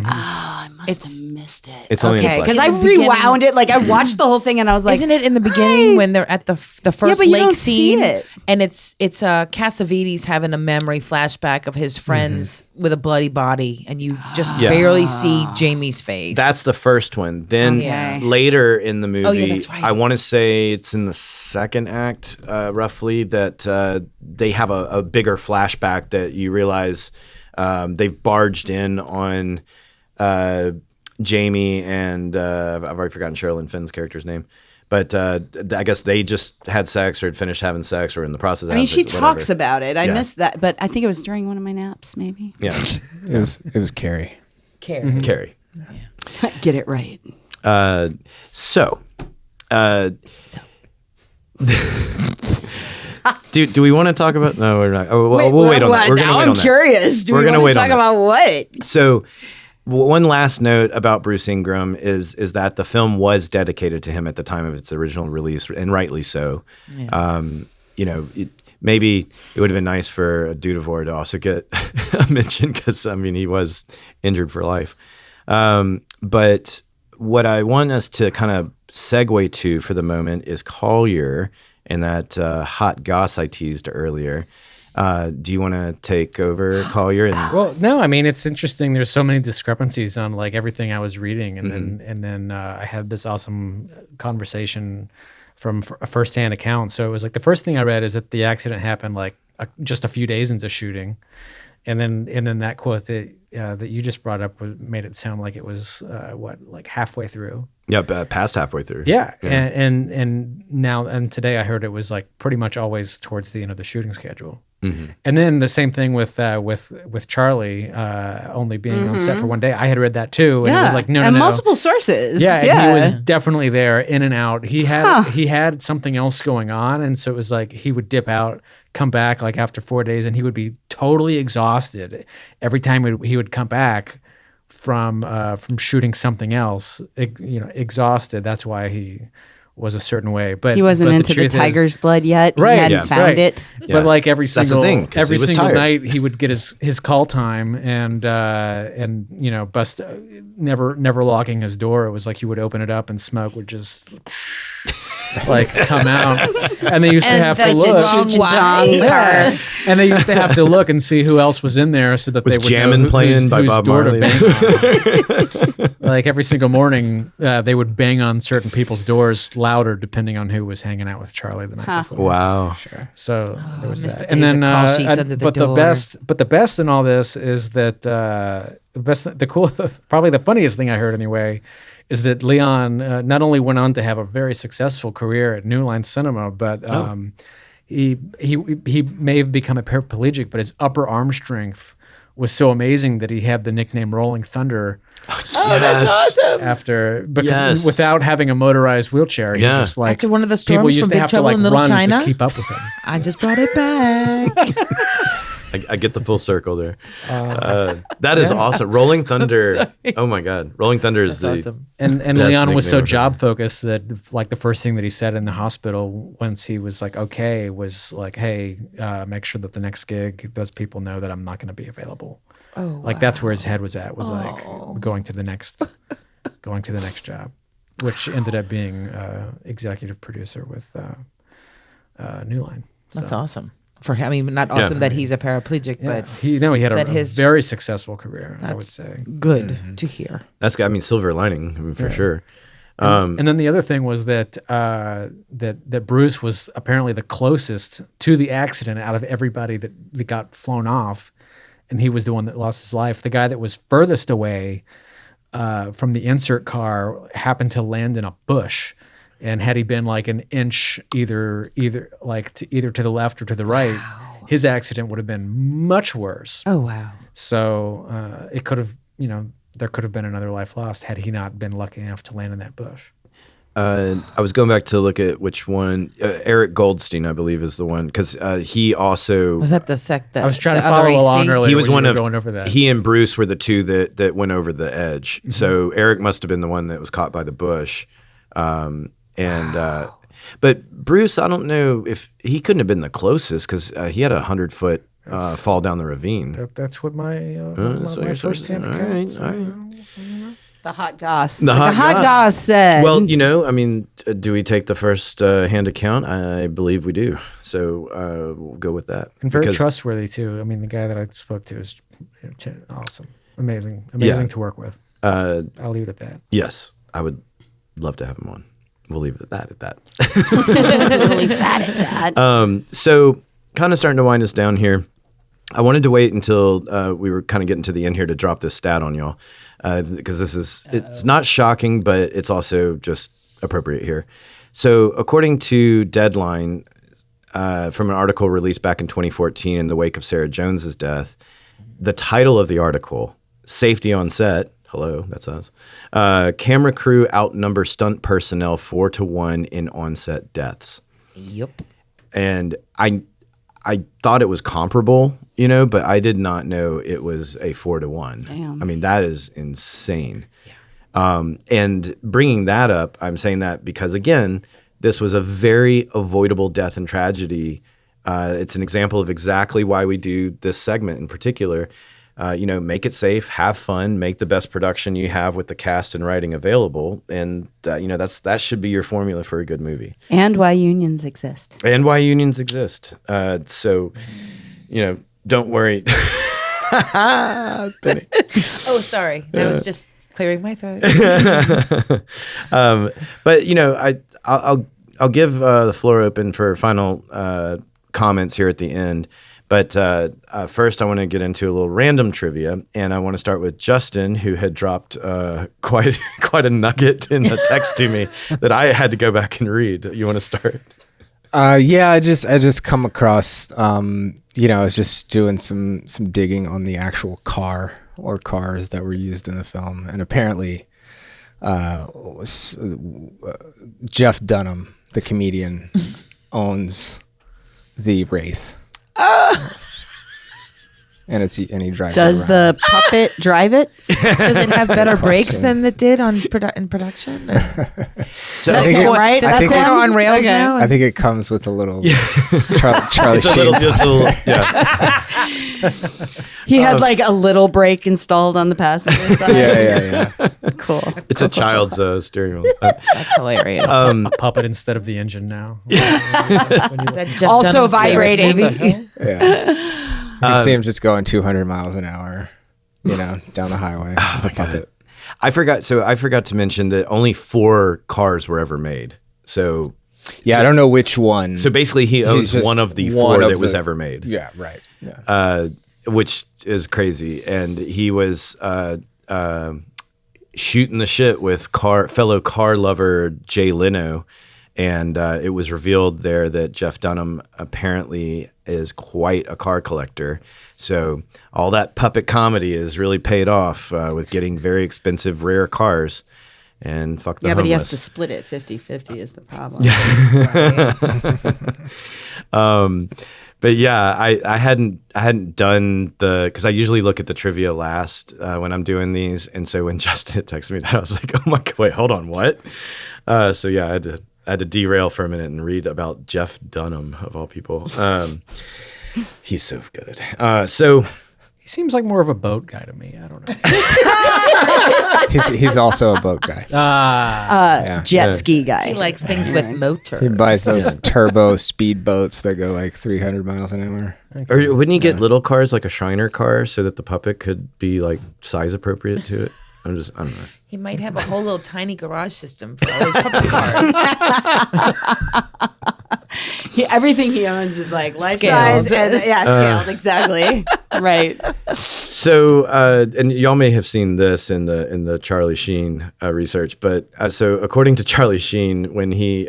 I must have missed it. It's only in a flashback. Because I In the beginning- rewound it. Like I watched the whole thing and I was like, Isn't it in the beginning when they're at the first but you lake don't see scene? it. And it's Cassavetes having a memory flashback of his friends with a bloody body, and you just barely see Jamie's face. That's the first one. Then Okay. later in the movie, that's right. I want to say it's in the second act, roughly, that they have a bigger flashback that you realize they've barged in on Jamie and I've already forgotten Sherilyn Finn's character's name. But I guess they just had sex or had finished having sex or in the process of I mean, she whatever. talks about it. I Yeah. missed that, but I think it was during one of my naps, maybe. Yeah. It was Carrie. Carrie. Carrie. Get it right. So. Do we want to talk about? No, we're not. Oh, we'll wait on that. We're gonna wait on that. I'm curious. Do We're we gonna want wait to on talk that. about what? So, one last note about Bruce Ingram is that the film was dedicated to him at the time of its original release, and rightly so. Maybe it would have been nice for Dudevor to also get a mention, because he was injured for life. But what I want us to kind of segue to for the moment is Collier and that hot goss I teased earlier. Do you want to take over, Collier? And Well, no, it's interesting. There's so many discrepancies on like everything I was reading, and then I had this awesome conversation from a firsthand account. So it was like the first thing I read is that the accident happened like just a few days into shooting, and then that quote that you just brought up made it sound like it was like halfway through. Yeah, past halfway through. Yeah. And now and today I heard it was like pretty much always towards the end of the shooting schedule. Mm-hmm. And then the same thing with Charlie only being on set for one day. I had read that too, and it was like no, multiple sources. Yeah, and he was definitely there, in and out. He had something else going on, and so it was like he would dip out, come back like after 4 days, and he would be totally exhausted every time he would come back from shooting something else. Exhausted. That's why he was a certain way, but he wasn't but into the tiger's blood yet. Right, He hadn't found it. Yeah. But like every That's the single thing, 'cause every he was single tired. night, he would get his call time and bust never locking his door. It was like he would open it up and smoke would just like come out, and they used to have to that's look. wrong. Yeah. And they used to have to look and see who else was in there, so that Was they would Jammin' know playing by whose Bob door to Marley? bang on. Like every single morning, they would bang on certain people's doors louder depending on who was hanging out with Charlie the night before. Wow. So there was missed that. the days of call sheets under the door. The best in all this is that probably the funniest thing I heard anyway, is that Leon not only went on to have a very successful career at New Line Cinema, but he may have become a paraplegic, but his upper arm strength was so amazing that he had the nickname Rolling Thunder. Oh, that's awesome. Because without having a motorized wheelchair, he just like After one of the people storms used from to Big have to Trouble like in Little run China. to keep up with him. I just brought it back. I get the full circle there. That is awesome. Rolling Thunder. Oh my God. Rolling Thunder is That's awesome. And best Leon was so nickname I've job focused that like the first thing that he said in the hospital once he was like okay was like, hey, make sure that the next gig those people know that I'm not going to be available. Oh, Like that's where his head was at, was like going to the next job, which ended up being executive producer with New Line. that's awesome. For him, I mean, not awesome that he's a paraplegic, Yeah. but He had that a his- very successful career, I would that's say. good to hear. That's silver lining, for sure. And then the other thing was that that Bruce was apparently the closest to the accident out of everybody that got flown off, and he was the one that lost his life. The guy that was furthest away from the insert car happened to land in a bush, and had he been like an inch either to the left or to the right, his accident would have been much worse. Oh wow! So it could have, there could have been another life lost had he not been lucky enough to land in that bush. I was going back to look at which one. Eric Goldstein, I believe, is the one, because he also Was that the sect? I was trying to the other follow along AC? earlier. he was when one you of were going over that. he and Bruce were the two that went over the edge. So Eric must have been the one that was caught by the bush, but Bruce, I don't know if he couldn't have been the closest, because he had 100-foot fall down the ravine. That's what my So my you're first hand all account. right, all right. The hot goss. The hot goss. goss said. Well, I mean, do we take the first hand account? I believe we do. So we'll go with that. And very Because- trustworthy too. I mean, the guy that I spoke to is awesome, amazing to work with. I'll leave it at that. Yes, I would love to have him on. We'll leave it at that. really bad at that. So kind of starting to wind us down here. I wanted to wait until we were kind of getting to the end here to drop this stat on y'all, because it's not shocking, but it's also just appropriate here. So according to Deadline, from an article released back in 2014 in the wake of Sarah Jones's death, the title of the article, Safety on Set, hello, that's us, camera crew outnumber stunt personnel 4-1 in on-set deaths. Yep. And I thought it was comparable, but I did not know it was a 4-1. Damn. I mean, that is insane. And bringing that up, I'm saying that because, again, this was a very avoidable death and tragedy. It's an example of exactly why we do this segment in particular. Make it safe, have fun, make the best production you have with the cast and writing available. And, that should be your formula for a good movie. And why unions exist. And why unions exist. So, don't worry. Penny. Oh, sorry. That was just clearing my throat. But I'll give the floor open for final comments here at the end. But first, I want to get into a little random trivia, and I want to start with Justin, who had dropped quite a nugget in the text to me that I had to go back and read. You want to start? Yeah, I just come across, I was just doing some digging on the actual car or cars that were used in the film, and apparently, Jeff Dunham, the comedian, owns the Wraith. And he drives. Does it around. the puppet drive it? Does it have better brakes question. than it did in production? So That's think it, it- right? I That's think it it- on rails Okay. now? I think it comes with a little Charlie it's a Sheen. yeah. He had like a little brake installed on the passenger side. Yeah. Cool. It's a child's steering wheel. That's hilarious. A puppet instead of the engine now. Is that Jeff Also Dunham's favorite vibrating. movie? Yeah. You can see him just going 200 miles an hour, down the highway with a puppet. I forgot to mention that only 4 cars were ever made. So Yeah, I don't know which one. So basically, he owns just one of the one 4 of that was the- ever made. Yeah, right. Yeah. Which is crazy. And he was shooting the shit with fellow car lover Jay Leno. And it was revealed there that Jeff Dunham apparently is quite a car collector. So all that puppet comedy is really paid off with getting very expensive, rare cars. And fuck the yeah, but he has to homeless. split it 50-50 is the problem. But yeah, I hadn't done because I usually look at the trivia last when I'm doing these, and so when Justin had texted me that, I was like, oh my god, wait, hold on, what? So yeah, I had to derail for a minute and read about Jeff Dunham of all people. He's so good. So He seems like more of a boat guy to me. I don't know. He's also a boat guy. Yeah. Jet ski guy. He likes things with motors. He buys those turbo speed boats that go like 300 miles an hour. or wouldn't he get little cars like a Shriner car so that the puppet could be like size appropriate to it? I don't know. He might have a whole little tiny garage system for all his puppet cars. Everything he owns is like life Scaled. size and scaled exactly. Right. So, and y'all may have seen this in the Charlie Sheen research, but so according to Charlie Sheen, when he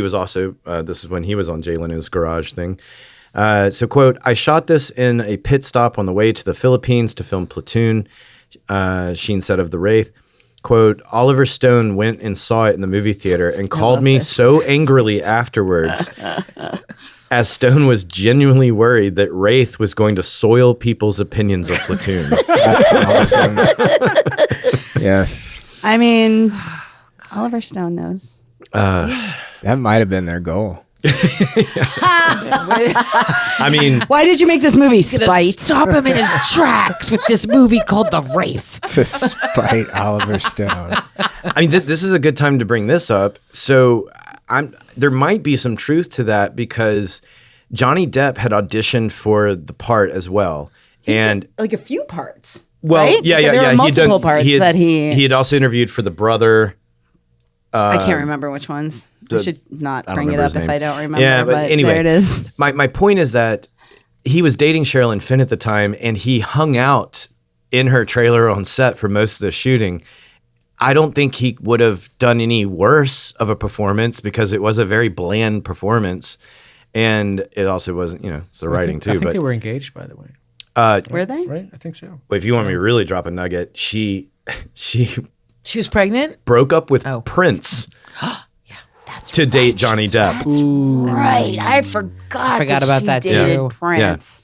was also this is when he was on Jay Leno's Garage thing. So, quote, I shot this in a pit stop on the way to the Philippines to film Platoon. Sheen said of the Wraith, quote, Oliver Stone went and saw it in the movie theater and called me so angrily afterwards, as Stone was genuinely worried that Wraith was going to soil people's opinions of Platoon. That's awesome. Yes. I mean, Oliver Stone knows. That might have been their goal. I mean, Why did you make this movie? Spite. Stop him in his tracks with this movie called The Wraith. To spite Oliver Stone. this is a good time to bring this up. So there might be some truth to that because Johnny Depp had auditioned for the part as well. And Like a few parts. well, right? yeah. There were multiple parts that he had also interviewed for the brother. I can't remember which ones. I should not bring it remember up his if name. I don't remember. Yeah, but anyway, there it is. My point is that he was dating Sherilyn Fenn at the time, and he hung out in her trailer on set for most of the shooting. I don't think he would have done any worse of a performance because it was a very bland performance, and it also wasn't, it's the writing too. I think But they were engaged, by the way. Were they? Right? I think so. if you want me to really drop a nugget, she She was pregnant? broke up with Prince to date Johnny Depp. Right. I forgot. About that too. Dated Prince.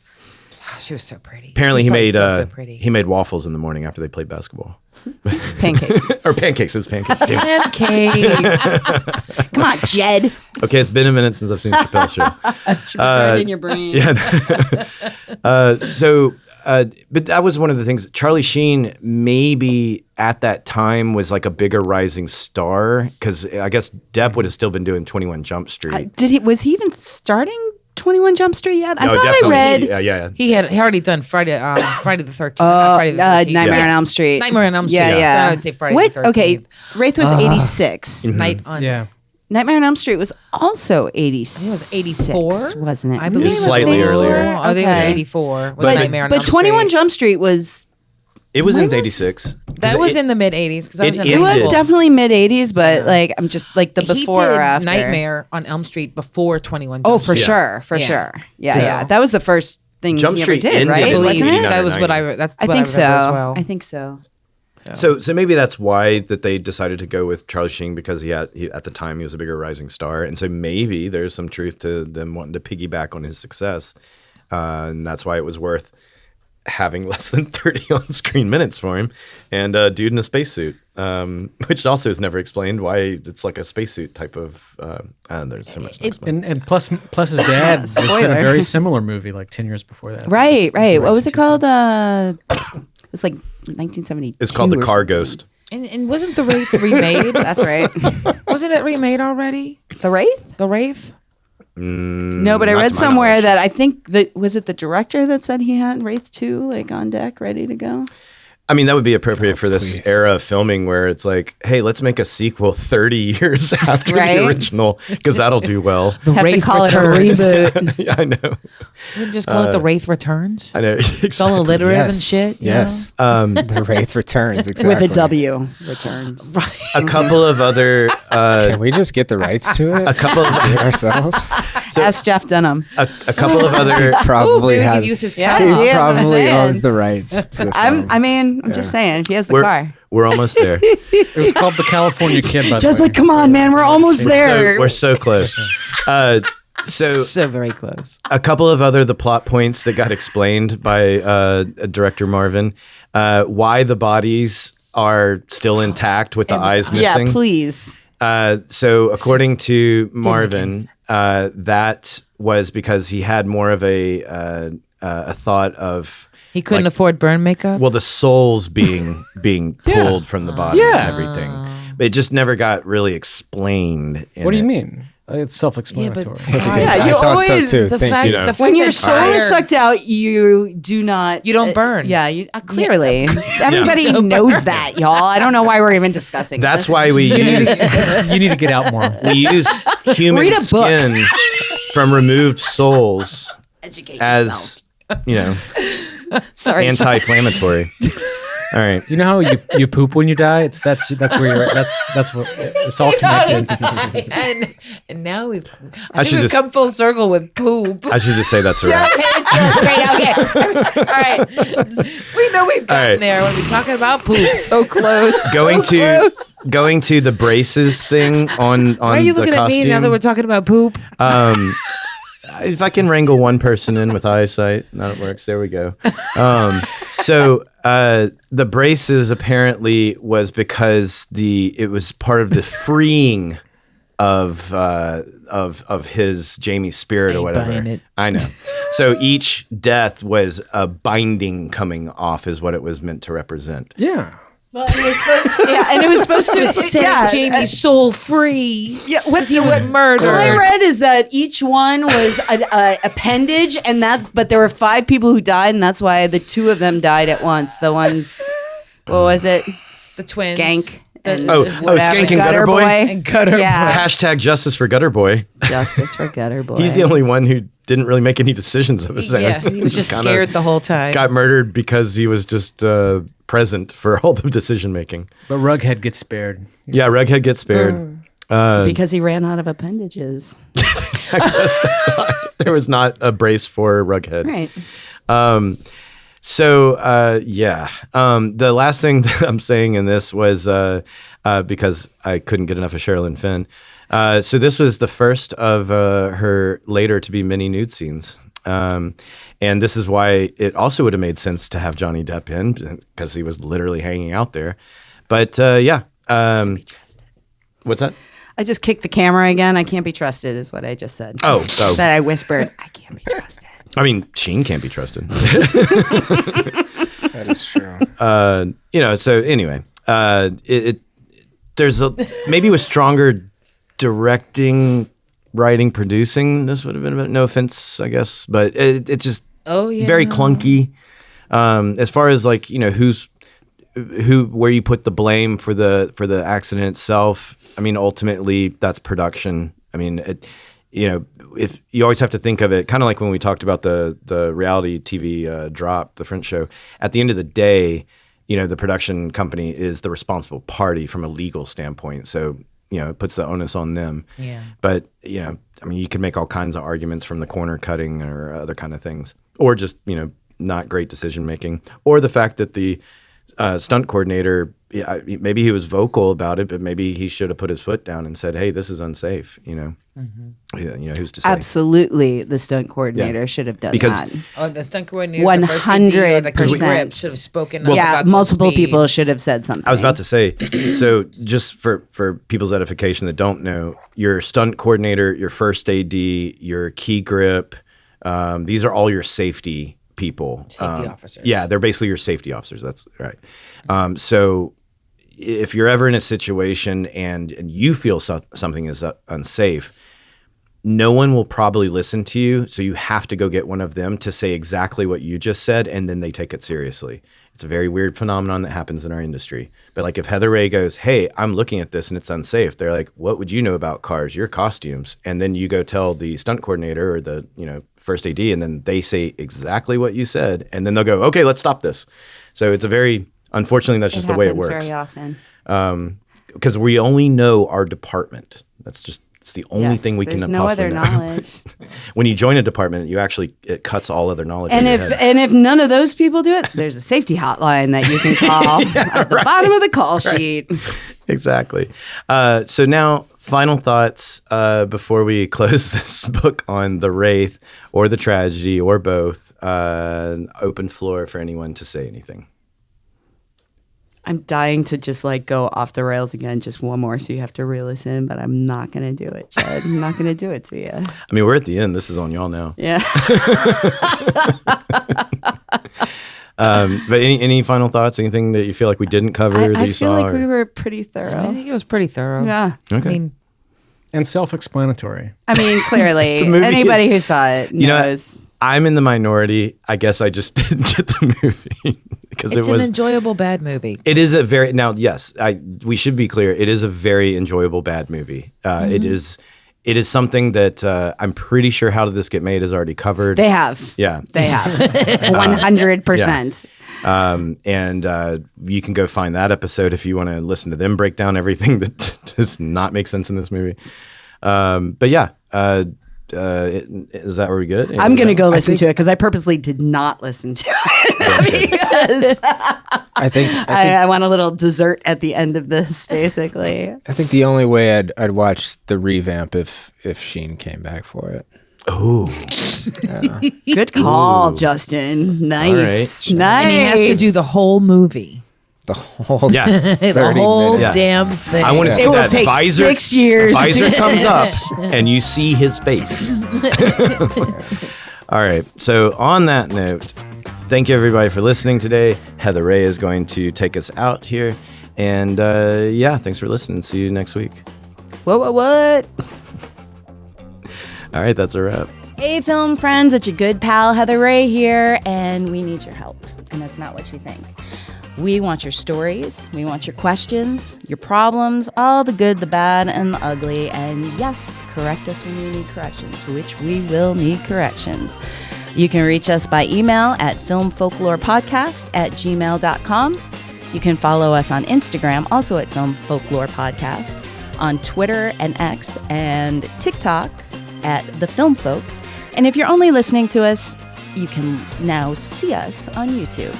Oh, she was so pretty. Apparently, She's he probably made still so pretty. he made waffles in the morning after they played basketball. Pancakes. Or pancakes. It was pancakes. Damn. Pancakes. Come on, Jed. Okay, it's been a minute since I've seen the Chappelle Show. Right in your brain. But that was one of the things. Charlie Sheen maybe at that time was like a bigger rising star because I guess Depp would have still been doing 21 Jump Street. Was he even starting 21 Jump Street yet? I No, thought I definitely. read. Yeah. He had already done Friday the 13th. Friday the 13th. Nightmare on Yes. Elm Street. Nightmare on Elm Street. Yeah. I would say Friday Wait, the 13th. okay. Wraith was 86. Night on. Yeah. Nightmare on Elm Street was also 86. I think it was 84, wasn't it? I believe It was slightly 84. earlier. I think it was Okay. 84. Was But- Nightmare on But Elm 21 Street. Jump Street was. It was When in was- 86. That was in the mid 80s because I was in It It high was did. school. definitely mid 80s, but like I'm just like the He before did or after. Nightmare on Elm Street before 21 Jump Oh, for Street. sure, for Yeah. sure. Yeah, Yeah. yeah. That was the first thing Jump he ever Street did, ended right? in Wasn't it? 89 That or was what 90. that's I what think I so. remember as well. I think so. So maybe that's why that they decided to go with Charlie Sheen because he at the time he was a bigger rising star, and so maybe there's some truth to them wanting to piggyback on his success, and that's why it was worth having less than 30 on-screen minutes for him, and a dude in a spacesuit, which also is never explained why it's like a spacesuit type of. There's so much. To explain. And plus his dad was in a Spoiler. very similar movie like 10 years before that. Right, right. What was it Directed called? It was like 1972. It's called The or Car something. Ghost. And wasn't the Wraith remade? That's right. Wasn't it remade already? The Wraith? The Wraith? No, but I not read to my somewhere knowledge. that I think that was it the director that said he had Wraith 2 like on deck, ready to go. I mean, that would be appropriate for this please. era of filming where it's like, hey, let's make a sequel 30 years after Right. the original because that'll do well. The Have to Wraith call Returns. it a reboot. Yeah, I know. We just call it The Wraith Returns. I know. It's all Exactly. alliterative and Yes. shit. you Yes. The Wraith returns. Exactly. With a W. Returns. A couple of other, Can we just get the rights to it? a couple of, Do it ourselves? Ask Jeff Dunham. a couple of other. Probably Maybe we has. could use his Yeah, cat. yeah. He that's what I'm probably saying. owns the rights to the film. I'm just saying, if he has the car. We're almost there. It was called The California Kid, by the Just way. like, come on, man, we're almost there. We're so close. So So very close. a couple of the plot points that got explained by director Marvin. Why the bodies are still intact with the eyes missing. Yeah, please. So according to Marvin, that was because he had more of a thought of He couldn't afford burn makeup. the souls being pulled from the bodies Yeah. and everything. But it just never got really explained. What do you mean? It's self-explanatory. Yeah, you I thought so always- too. the Thank fact, you. the fact When your that soul is fire- sucked out, you do not. You don't burn. Yeah, you clearly. Everybody knows that, y'all. I don't know why we're even discussing That's this. why we use You need to get out more. we used human Read a book. skin from removed souls Educate as yourself. you know Sorry. Anti-inflammatory. All right. You know how you poop when you die? That's where you're at. That's what it's all connected. and now we've should come full circle with poop. I should just say that's a wrap. Okay. All right. We know we've gotten right. there when we're talking about poop. So close. Going to the braces thing on Why are you the looking at me costume. now that we're talking about poop? If I can wrangle one person in with eyesight, that works. There we go. So the braces apparently was because it was part of the freeing of his Jamie's spirit or whatever. buying it. I know. So each death was a binding coming off, is what it was meant to represent. Yeah. Well, and it was supposed to Set Jamie's soul free. Yeah, what he was murdered. What I read is that each one was an appendage, but there were 5 people who died, and that's why the 2 of them died at once. The ones, what was it? The twins. Skank. And Skank and Gutter Boy? And Gutter Yeah. Hashtag justice for Gutter Boy. Justice for Gutter Boy. He's the only one who didn't really make any decisions of his own. Yeah, he was just kinda scared the whole time. Got murdered because he was just present for all the decision making. But Rughead gets spared. Yeah, Rughead gets spared. because he ran out of appendages. I guess that's why there was not a brace for Rughead. Right. The last thing that I'm saying in this was because I couldn't get enough of Sherilyn Fenn. So this was the first of her later to be many nude scenes. And this is why it also would have made sense to have Johnny Depp in, because he was literally hanging out there. But what's that? I just kicked the camera again. I can't be trusted, is what I just said. Oh. That I whispered. I can't be trusted. I mean, Sheen can't be trusted. That is true. So anyway, maybe with stronger directing, writing, producing, this would have been no offense, I guess, but it's just very clunky. As far as like, where you put the blame for the accident itself. I mean, ultimately that's production. I mean, if you always have to think of it kind of like when we talked about the reality TV drop, the French show, at the end of the day, the production company is the responsible party from a legal standpoint. So, it puts the onus on them. Yeah. But, I mean, you could make all kinds of arguments from the corner cutting or other kind of things, or just, not great decision making, or the fact that the stunt coordinator, maybe he was vocal about it, but maybe he should have put his foot down and said, "Hey, this is unsafe." Who's to say? Absolutely, the stunt coordinator should have done that. Oh, the stunt coordinator, 100%. The script should have spoken up about multiple those people speeds. should have said something. I was about to say, so just for people's edification that don't know, your stunt coordinator, your first AD, your key grip, these are all your safety people. Safety officers. Yeah, they're basically your safety officers. That's right. So if you're ever in a situation and you feel something is unsafe, no one will probably listen to you. So you have to go get one of them to say exactly what you just said, and then they take it seriously. It's a very weird phenomenon that happens in our industry. But like if Heather Rae goes, "Hey, I'm looking at this and it's unsafe," they're like, "What would you know about cars? Your costumes." And then you go tell the stunt coordinator or the first AD, and then they say exactly what you said, and then they'll go, "Okay, let's stop this." So it's unfortunately, that's just the way it works. Very often. Because we only know our department. It's the only thing we can there's no possibly other know. knowledge. When you join a department, it cuts all other knowledge. And in your head. if none of those people do it, there's a safety hotline that you can call at the bottom of the call sheet. Exactly. So now, final thoughts before we close this book on the Wraith or the tragedy or both. Open floor for anyone to say anything. I'm dying to just go off the rails again, just one more, so you have to reel us in, but I'm not going to do it, Jed. I'm not going to do it to you. I mean, we're at the end. This is on y'all now. Yeah. But any final thoughts? Anything that you feel like we didn't cover that I you feel saw? like we were pretty thorough. I think it was pretty thorough. Yeah. Okay. I mean, And self-explanatory. I mean, clearly, The movie anybody who saw it knows. I'm in the minority. I guess I just didn't get the movie because it's an enjoyable bad movie. It is a very we should be clear. It is a very enjoyable bad movie. It is it is something that I'm pretty sure How Did This Get Made is already covered. They have. Yeah. They have. 100%. And you can go find that episode if you want to listen to them break down everything that does not make sense in this movie. But yeah, is that where we good? I'm going to go listen to it because I purposely did not listen to it because I think I want a little dessert at the end of this, basically. I think the only way I'd watch the revamp if Sheen came back for it. Oh, Good call, Justin. Nice. All right. Nice. And he has to do the whole movie. The whole yeah. The 30 whole minutes. damn thing. I want to see It will that take visor. 6 years. Visor comes up and you see his face. All right. So on that note, thank you everybody for listening today. Heather Ray is going to take us out here. And yeah, thanks for listening. See you next week. What? All right, that's a wrap. Hey, film friends, it's your good pal Heather Ray here, and we need your help. And that's not what you think. We want your stories, we want your questions, your problems, all the good, the bad, and the ugly. And yes, correct us when you need corrections, which we will need corrections. You can reach us by email at filmfolklorepodcast@gmail.com. You can follow us on Instagram, also at Film Folklore Podcast, on Twitter and X and TikTok at The Film Folk. And if you're only listening to us, you can now see us on YouTube.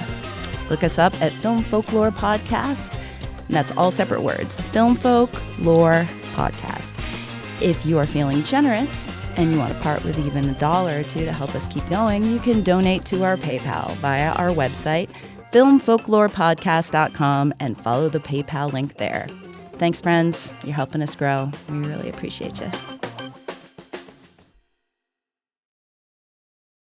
Look us up at Film Folklore Podcast. And that's all separate words. Film Folklore Podcast. If you are feeling generous and you want to part with even $1 or $2 to help us keep going, you can donate to our PayPal via our website, filmfolklorepodcast.com, and follow the PayPal link there. Thanks, friends. You're helping us grow. We really appreciate you.